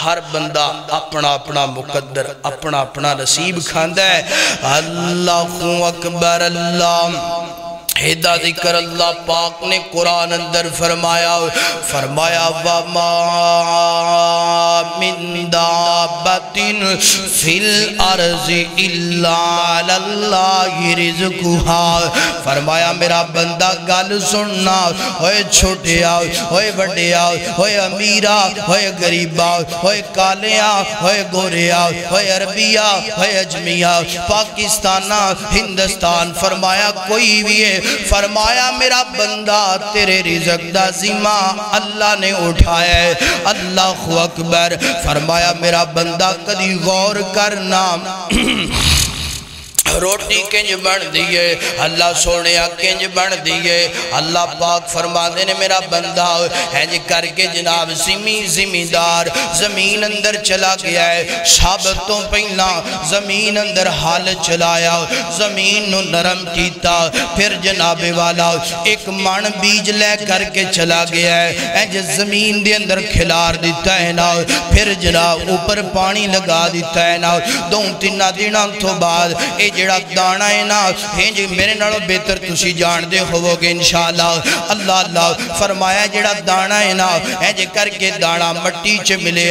ہر بندہ اپنا اپنا مقدر اپنا اپنا نصیب کھاندا ہے اللہ اکبر اللہ حیدہ ذکر اللہ پاک نے قرآن اندر فرمایا وَمَا مِن دَابَّةٍ فِي الْأَرْضِ إِلَّا عَلَى اللَّهِ رِزْقُهَا فرمایا میرا بندہ گل سننا ہوئے چھوٹیا ہوئے بڑیا ہوئے امیرہ ہوئے غریبہ ہوئے کالیا ہوئے گوریا ہوئے عربیہ ہوئے اجمیہ پاکستانہ ہندوستان فرمایا کوئی بھی ہے فرمایا میرا بندہ تیرے رزق دا ذمہ اللہ نے اٹھایا ہے اللہ اکبر فرمایا میرا بندہ کدی غور کرنا روٹی کنج بن دیئے اللہ سونیا کنج بن دیئے اللہ پاک فرما دینے میرا بندہ ہے کر کے جناب زمیندار زمین اندر چلا گیا ہے شابتوں پہلا زمین اندر حال چلایا زمین نو نرم کیتا پھر جناب والا ایک من بیج لے کر کے چلا گیا ہے زمین دے اندر کھلار دیتا ہے نا پھر جناب اوپر پانی لگا دیتا ہے نا دوں تینہ دینا تو بعد جڑا دانا ہے نا جی میرے نالو بہتر تسی جان دے ہوو گے انشاءاللہ اللہ اللہ فرمایا جڑا دانا ہے نا جی کر کے دانا مٹی چے ملے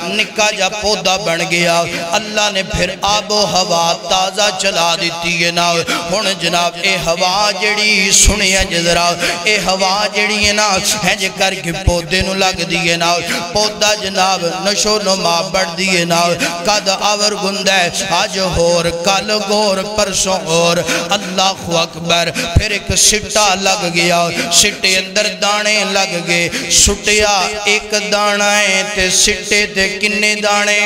نکا جا پودا بن گیا اللہ نے پھر آب و ہوا تازہ چلا دیتی ہے نا ہون جناب اے ہوا جڑی سنی ہے جذرا اے ہوا جڑی ہے نا جی کر کے پودے نو لگ دیئے نا پودا جناب نشو نما بڑھ دیئے نا قد آور گندہ آج ہور کل گور پرسوں اور اللہ اکبر پھر ایک سٹا لگ گیا سٹے اندر دانے لگ گئے سٹیا ایک دانا ہے تے سٹے تے کنے دانے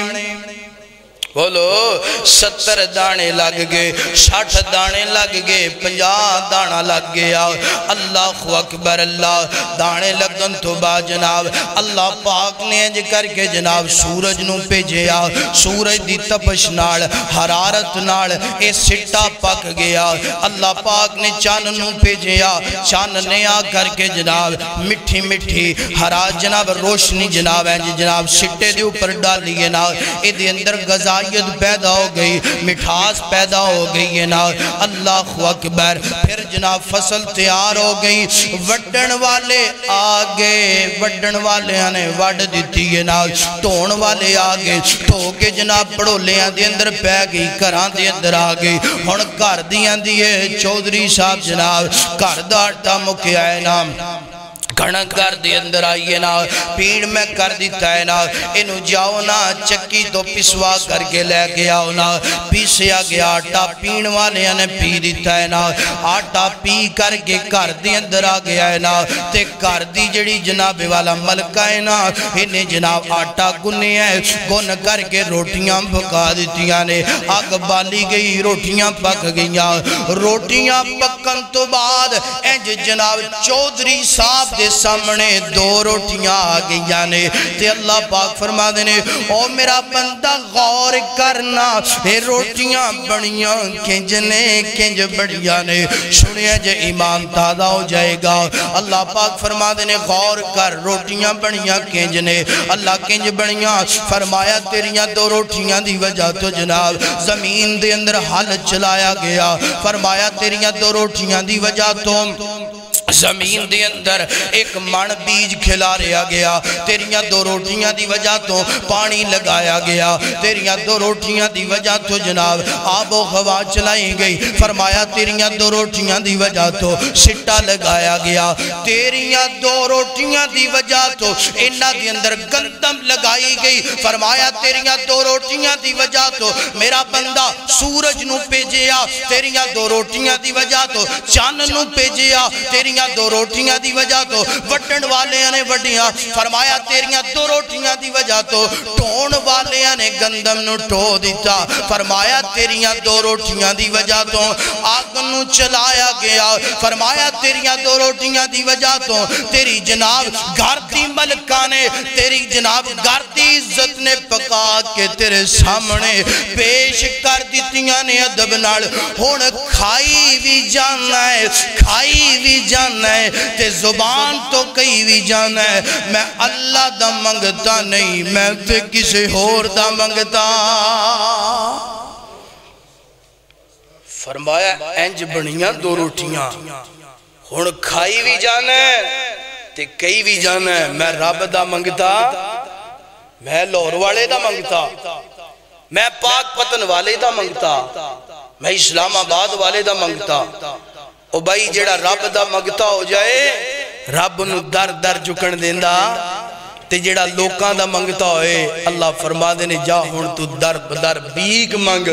بولو 70 دانے لگ گئے 60 دانے لگ گئے 50 دانا لگ گیا اللہ اکبر اللہ دانے لگن تو با جناب اللہ پاک نے انج کر کے جناب سورج نو بھیجیا سورج دی تپش نال حرارت نال اے سٹا پک گیا اللہ پاک نے چاند نو بھیجیا چاند نے آ کر کے جناب مٹھی مٹھی حرارت جناب روشنی جناب ہے جناب سٹے دے اوپر ڈالیے نا اے دے اندر غذائی غذائیت پیدا ہو گئی، مٹھاس پیدا ہو گئی ہے نا، اللہ اکبر۔ پھر جناب فصل تیار ہو گئی، وڈن والے آگے، وڈن والے آنے وڈ دیتی ہے نا، ٹون والے آگے ٹھو کے جناب پڑولیاں دے اندر پہ گئی، گھراں دے اندر آگئی۔ ہن گھر دیاں دیئے چودھری صاحب جناب گھر دا آٹا مکیا ہے نا، کھڑک کر دے اندر آئیے نا، پیڑ میں کر دیتا ہے نا، انہوں جاؤ نا چکی تو پسوا کر کے لے گیا ہو نا، پیسیا گیا آٹا پین والے نے پی دیتا ہے نا، آٹا پی کر کے کر دے اندر آ گیا ہے نا، تے کر دی جڑی جناب والا ملکہ ہے نا، انہیں جناب آٹا گنے ہے، گن کر کے روٹیاں پکا دیتیاں نے، آگ بالی گئی روٹیاں پک گئیاں، روٹیاں پکن تو بعد انج جناب چودھری صاحب دے سامنے دو روٹیاں آگئیاں نے، تے اللہ پاک فرما دینے او میرا بندہ غور کرنا، اے روٹیاں بڑیاں کنجنے کنج بڑیاں نے، سنیا جے ایمان تازہ ہو جائے گا۔ اللہ پاک فرما دینے غور کر، روٹیاں بڑیاں کنجنے، اللہ کنج بڑیاں، فرمایا تیریاں دو روٹیاں دی وجہ تو جناب زمین دے اندر حل چلایا گیا، فرمایا تیریاں دو روٹیاں دی وجہ تو زمین دے اندر ایک من بیج کھلا رہا گیا، تیریاں دو روٹیاں دی وجہ تو پانی لگایا گیا، تیریاں دو روٹیاں دی وجہ تو جناب آب و ہوا چلائی گئی، فرمایا تیریاں دو روٹیاں دی وجہ تو سٹا لگایا گیا، تیریاں دو روٹیاں دی وجہ تو انہاں دی اندر گندم لگائی گئی، فرمایا تیریاں دو روٹیاں دی وجہ تو میرا بندہ سورج نو پیجیا، تیریاں دو روٹیاں دی وجہ تو چاند نو پیجیا، تیریاں دو روٹیاں دی وجہ تو وڈن والے نے وڈیاں، فرمایا تیریاں دو روٹیاں دی وجہ تو ٹون والے نے گندم نو ٹھو دیتا، فرمایا تیریاں دو روٹیاں دی وجہ تو آگ نو چلایا گیا، فرمایا تیریاں دو روٹیاں دی وجہ تو تیری جناب گھر دی ملکہ نے، تیری جناب گھر دی عزت نے پکا کے تیرے سامنے پیش کر دیتیاں نے ادب نال، ہون کھائی بھی جانا ہے، کھائی بھی جانا ہے، تے زبان تو کئی بھی جانا ہے، میں اللہ دا منگتا نہیں، میں تے کسی اور دا منگتا۔ فرمایا انج بنیاں دو روٹیاں، ہون کھائی بھی جانا ہے تے کئی بھی جانا ہے، میں رب دا منگتا، میں لاہور والے دا منگتا، میں پاک پتن والے دا منگتا، میں اسلام آباد والے دا منگتا۔ او بھائی جڑا رب دا منگتا ہو جائے رب نو در در جھکن دیندا، تے جڑا لوکاں دا منگتا ہوئے اللہ فرما دینے جا ہون تو در بدر بیگ منگ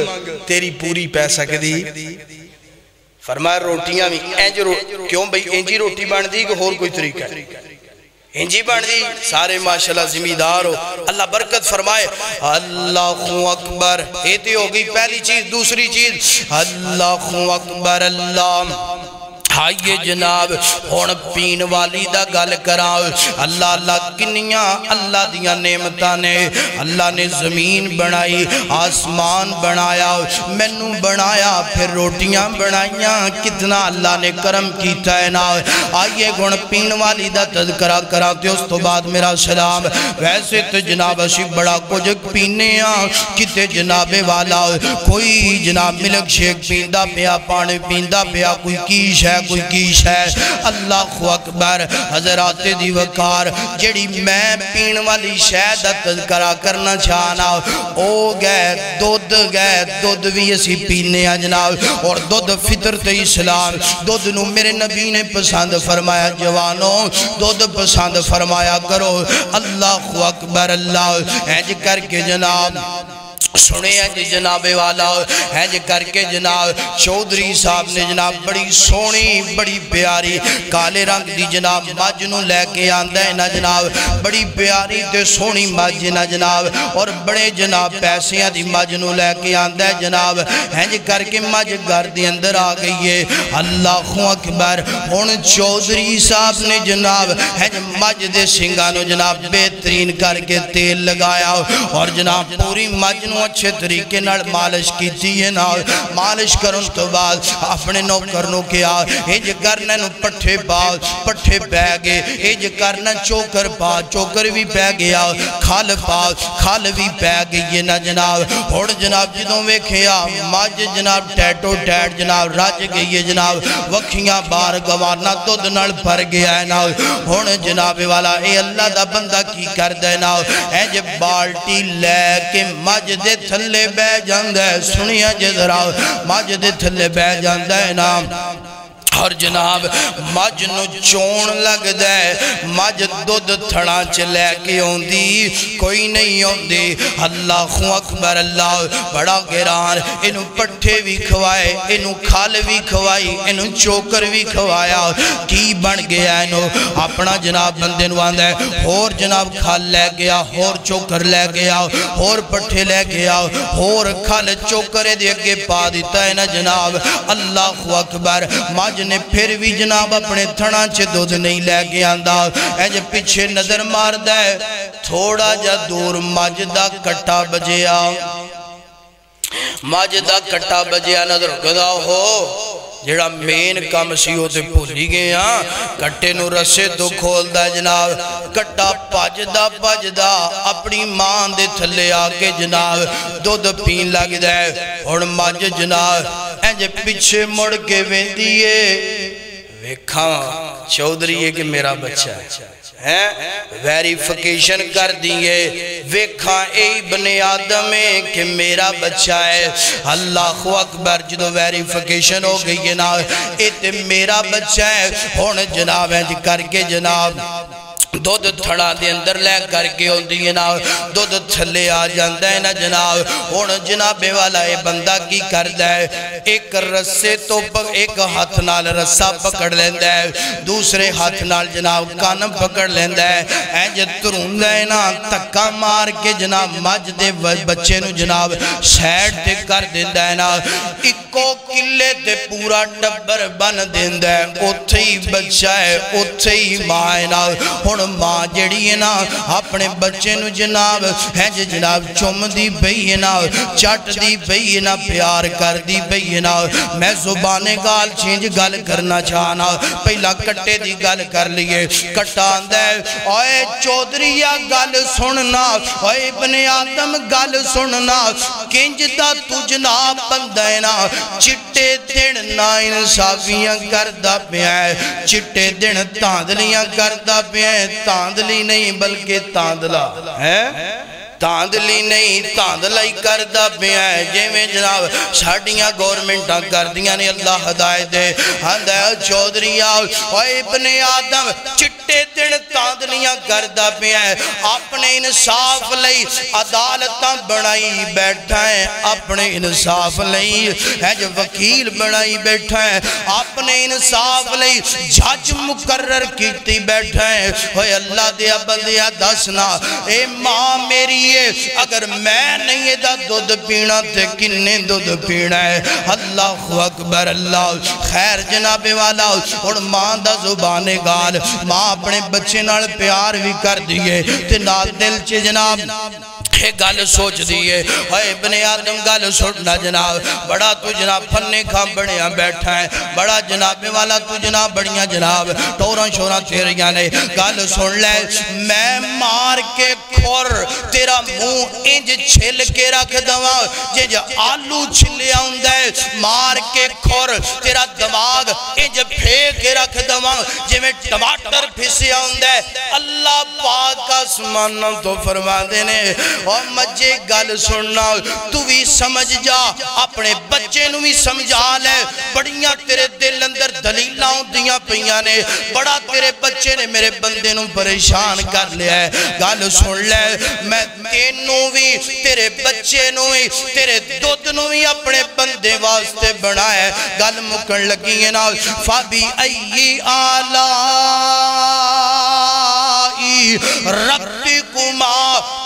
تیری پوری پیسہ کدی۔ فرمایا روٹیاں بھی کیوں بھئی انجی روٹی بان دی کہ اور کوئی طریقہ ہے؟ انجی بان دی سارے ماشاءاللہ زمیدار ہو، اللہ برکت فرمائے۔ اللہ اکبر، ایتی ہوگی پہلی چیز، دوسری چیز اللہ اکبر، اللہ آئیے جناب ہون پین والی دا گل کراؤ، اللہ اللہ کنیاں اللہ دیاں نعمتاں نے، اللہ نے زمین بنائی، آسمان بنایا، مینو بنایا، پھر روٹیاں بنائیاں، کتنا اللہ نے کرم کیتا ہے نا۔ آئیے گن پین والی دا تذکرہ کراتے اس تو بعد میرا سلام۔ ویسے تو جناب اسی بڑا کچھ پینے ہاں، کتے جناب والا کوئی جناب ملک شیک پیندہ پیا، پانی پیندہ پیا، کوئی کیش ہے کوئی کیش ہے، اللہ اکبر۔ حضرات دی وقار جڑی میں پین والی شہد تذکرہ کرنا چاہنا، او گئے دودھ بھی اسی پینے ہیں جناب، اور دودھ فطرت اسلام، دودھ نو میرے نبی نے پسند فرمایا، جوانوں دودھ پسند فرمایا کرو، اللہ اکبر۔ اللہ اینج کر کے جناب سنے ہیں جناب والا ہے کر کے جناب چودھری صاحب نے جناب بڑی سونی بڑی پیاری کالے رنگ دی جناب مجنو لے کے آندہ ہے نا جناب، بڑی پیاری تے سونی مجنو جناب، اور بڑے جناب پیسیاں دی مجنو لے کے آندہ ہے جناب، ہے کر کے مج گھر دی اندر آ گئی ہے۔ اللہ اکبر۔ ان چودھری صاحب نے جناب ہے مج دے سنگانو جناب بہترین کر کے تیل لگایا، اور جناب پوری مجنو نو اچھے طریقے نال مالش کیتی ہے نا مالش کرن تو بعد اپنے نوکر نو کیا انج کرنا نو پٹھے پا پٹھے پہ گئے انج کرنا چوکر پا چوکر بھی پہ گیا کھال پا کھال بھی پہ گئی نا جناب اور جناب جدوں ویکھیا ماج جناب ٹیٹو ٹیٹ جناب راج گئی ہے جناب وکھیاں بار گوانا دودھ نال بھر گیا ہے نا ہن جناب والا اے اللہ دا بندہ کی کر دے نا اے جے بالٹی لے کے ماج دے تھلے بہ جاندا ہے سنیا جے ذرا ماج دے تھلے بہ جاندا ہے نا اور جناب ماج نو چون لگ دے ماج دودھ تھڑا چلے کے ہوندی کوئی نہیں ہوندی اللہ اکبر اللہ بڑا گران انہوں پٹھے بھی کھوائے انہوں کھال بھی کھوائی انہوں چوکر بھی کھوایا کی بن گیا انہوں اپنا جناب بندے نو آندہ ہے اور جناب کھال لے گیا اور چوکر لے گیا اور پٹھے لے گیا اور کھال چوکر دے کے پا دیتا ہے نا جناب اللہ اکبر ماج نے پھر بھی جناب اپنے تھڑا چھے دودھ نہیں لے گیا آندہ اے جب پیچھے نظر مار دے تھوڑا جا دور ماجدہ کٹا بجیا ماجدہ کٹا بجیا نظر گدا ہو جڑا مین کام سی ہوتے پولی گئے ہاں کٹے نو رسے تو کھول دا جناب کٹا پاجدہ اپنی ماں دے تھلے آکے جناب دودھ پین لگ دے اور ماج جناب اینجے پیچھے مڑ کے ویندیے ویکھاں چودھری ہے کہ میرا بچہ ہے ویریفیکیشن کر دیئے ویکھاں اے ابن آدم ہے کہ میرا بچہ ہے اللہ اکبر جدو ویریفیکیشن ہو گئی ہے نا اے تے میرا بچہ ہے ہون جناب ہے کر کے جناب دودھ تھڑا دے اندر لے کر کے ہوندی ہے نا دودھ تھلے آ جاندہ ہے نا جناب ہون جناب والا اے بندہ کی کر دے ایک رسے تو ایک ہاتھ نال رسا پکڑ لیندہ ہے دوسرے ہاتھ نال جناب کان پکڑ لیندہ ہے اینجے تروندہ ہے نا تکا مار کے جناب ماج دے بچے نو جناب سیڈ دے کر دیندہ ہے نا اکو کلے دے پورا ڈبر بن دیندہ ہے اتھے ہی بچہ ہے اتھے ہی ماں ہے نا ہون ماں جڑی ہے نا اپنے بچے نو جناب ہے جناب چوم دی بئی ہے نا چٹ دی بئی ہے نا پیار کر دی بئی ہے نا میں زبان گال چینج گال کرنا چاہنا پہلا کٹے دی گال کر لیے کٹا اندے اوے چودھریہ گال سننا اوے ابن آدم گال سننا کنج دا تجناب بندہ نا چٹے دن نا انصافیاں کردہ پہ ہے چٹے دن تاندلیاں کردہ پہ ہے تاندلی نہیں بلکہ تاندلہ ہے تاندلی نہیں تاندلائی کردہ پہ ہے جے میں جناب ساڑھیاں گورنمنٹاں کردیاں نے اللہ ہدایت دے ہندہ چودھریہ اوہ ابن آدم چٹے دن تاندلیاں کردہ پہ ہے اپنے انصاف لئی عدالتاں بڑھائی بیٹھا ہے اپنے انصاف لئی ہے جو وکیل بڑھائی بیٹھا ہے اپنے انصاف لئی جج مقرر کیتی بیٹھا ہے اوہ اللہ دیا بندیا دسنا اے ماں میری اگر میں نہیں یہ دا دودھ پینا تھے کننے دودھ پینا ہے اللہ اکبر اللہ خیر جناب والا اور ماں دا زبان گال ماں اپنے بچے نال پیار بھی کر دیئے تے نال دل چے جناب گل سوچ دیئے اے ابن آدم گل سوچنا جناب بڑا تو جناب پھنے کھا بڑیاں بیٹھا ہے بڑا جناب والا تو جناب بڑیاں جناب ٹوراں شوراں تیریاں نے گل سن لے میں مار کے کھور تیرا منہ انج چھل کے رکھ دوا جنج آلو چھلے آندے مار کے کھور تیرا دماغ انج پھیک کے رکھ دوا جے میں ٹماٹر پھسے آندے اللہ پاک آسمانہ تو فرما دینے اور مجھے گل سننا تو بھی سمجھ جا اپنے بچے نو بھی سمجھا لے بڑیاں تیرے دل اندر دلیلاں دیاں پیاں نے بڑا تیرے بچے نے میرے بندے نو پریشان کر لیا ہے گل سن لے میں تینوں بھی تیرے بچے نو بھی تیرے دودھ نو بھی اپنے بندے واسطے بڑھا ہے گل مکن لگی ہے نا فابی ای آلائی ربکما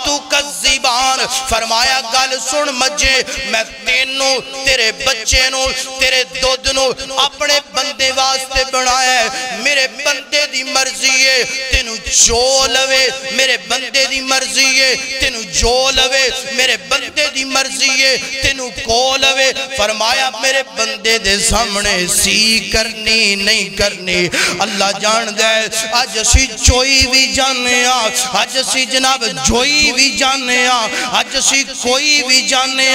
تو تکذبان فرمایا گل سن مجھے میں تینوں تیرے بچے نو تیرے دودھ نو اپنے بندے واسطے بنایا ہے میرے بندے دی مرضی ہے تینوں جو لوے میرے بندے دی مرضی ہے تینوں جو لوے میرے بندے دی مرضی ہے تینوں کو لوے فرمایا میرے بندے دے سامنے سی کرنی نہیں کرنی اللہ جان دے آج اسی چوئی بھی جانے آج اسی جناب جوئی بھی جانے آج اسی کوئی بھی جانے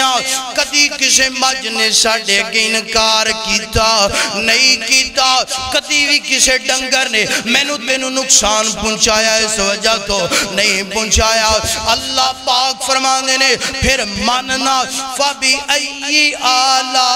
کدی کسے مجھ نے ساڑے کے انکار کیتا نہیں کیتا کدی بھی کسے ڈنگر نے میں نو تینو نقصان پہنچایا اس وجہ تو نہیں پہنچایا اللہ پاک فرمانے نے پھر ماننا فَبِأَيِّ آلَاءِ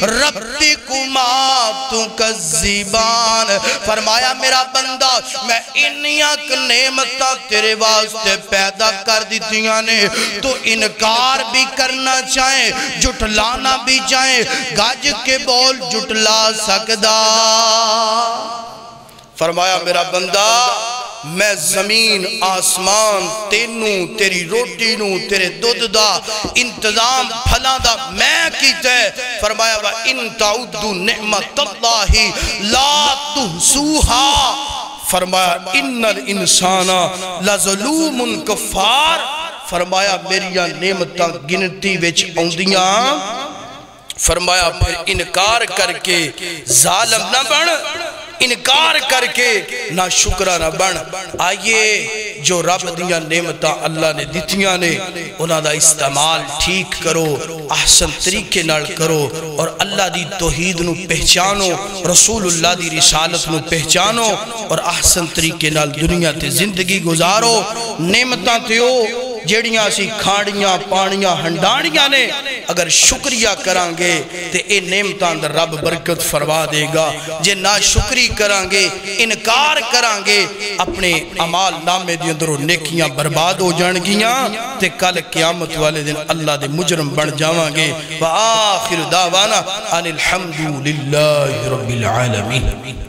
رَبِّكُمَا تُكَذِّبَانِ فرمایا میرا بندہ میں انیاں نعمتاں تیرے واسطے پیدا کر دیتیاں نے تو انکار بھی کرنا چاہیں جھٹلانا بھی چاہیں گاج کے بول جھٹلا سکدا فرمایا میرا بندہ میں زمین آسمان تینوں تیری روٹی نو تیرے دودھ دا انتظام پھلا دا میں کیتا ہے فرمایا وَإِن تَعُدُّ نِعْمَةَ اللَّهِ لَا تُحْصُوهَا فرمایا ان الانسان لظلوم کفار فرمایا میریاں نعمتاں گنتی وچ اوندیاں فرمایا پھر انکار کر کے ظالم نہ بن انکار کر کے نہ شکرہ نہ بن آئیے جو رب دیاں نعمتاں اللہ نے دیتیاں نے انہاں دا استعمال ٹھیک کرو احسن طریقے نال کرو اور اللہ دی توحید نو پہچانو رسول اللہ دی رسالت نو پہچانو اور احسن طریقے نال دنیا تے زندگی گزارو نعمتاں تے ہو جیڑیاں سی کھاڑیاں پانیاں ہنڈاڑیاں نے اگر شکریہ کرانگے تے اے نعمتاں در رب برکت فرما دے گا جے نا شکری کرانگے انکار کرانگے اپنے عمال نامے دی اندروں نیکیاں برباد ہو جانگیاں تے کل قیامت والے دن اللہ دے مجرم بن جاوانگے وآخر دعوانا ان الحمدللہ رب العالمین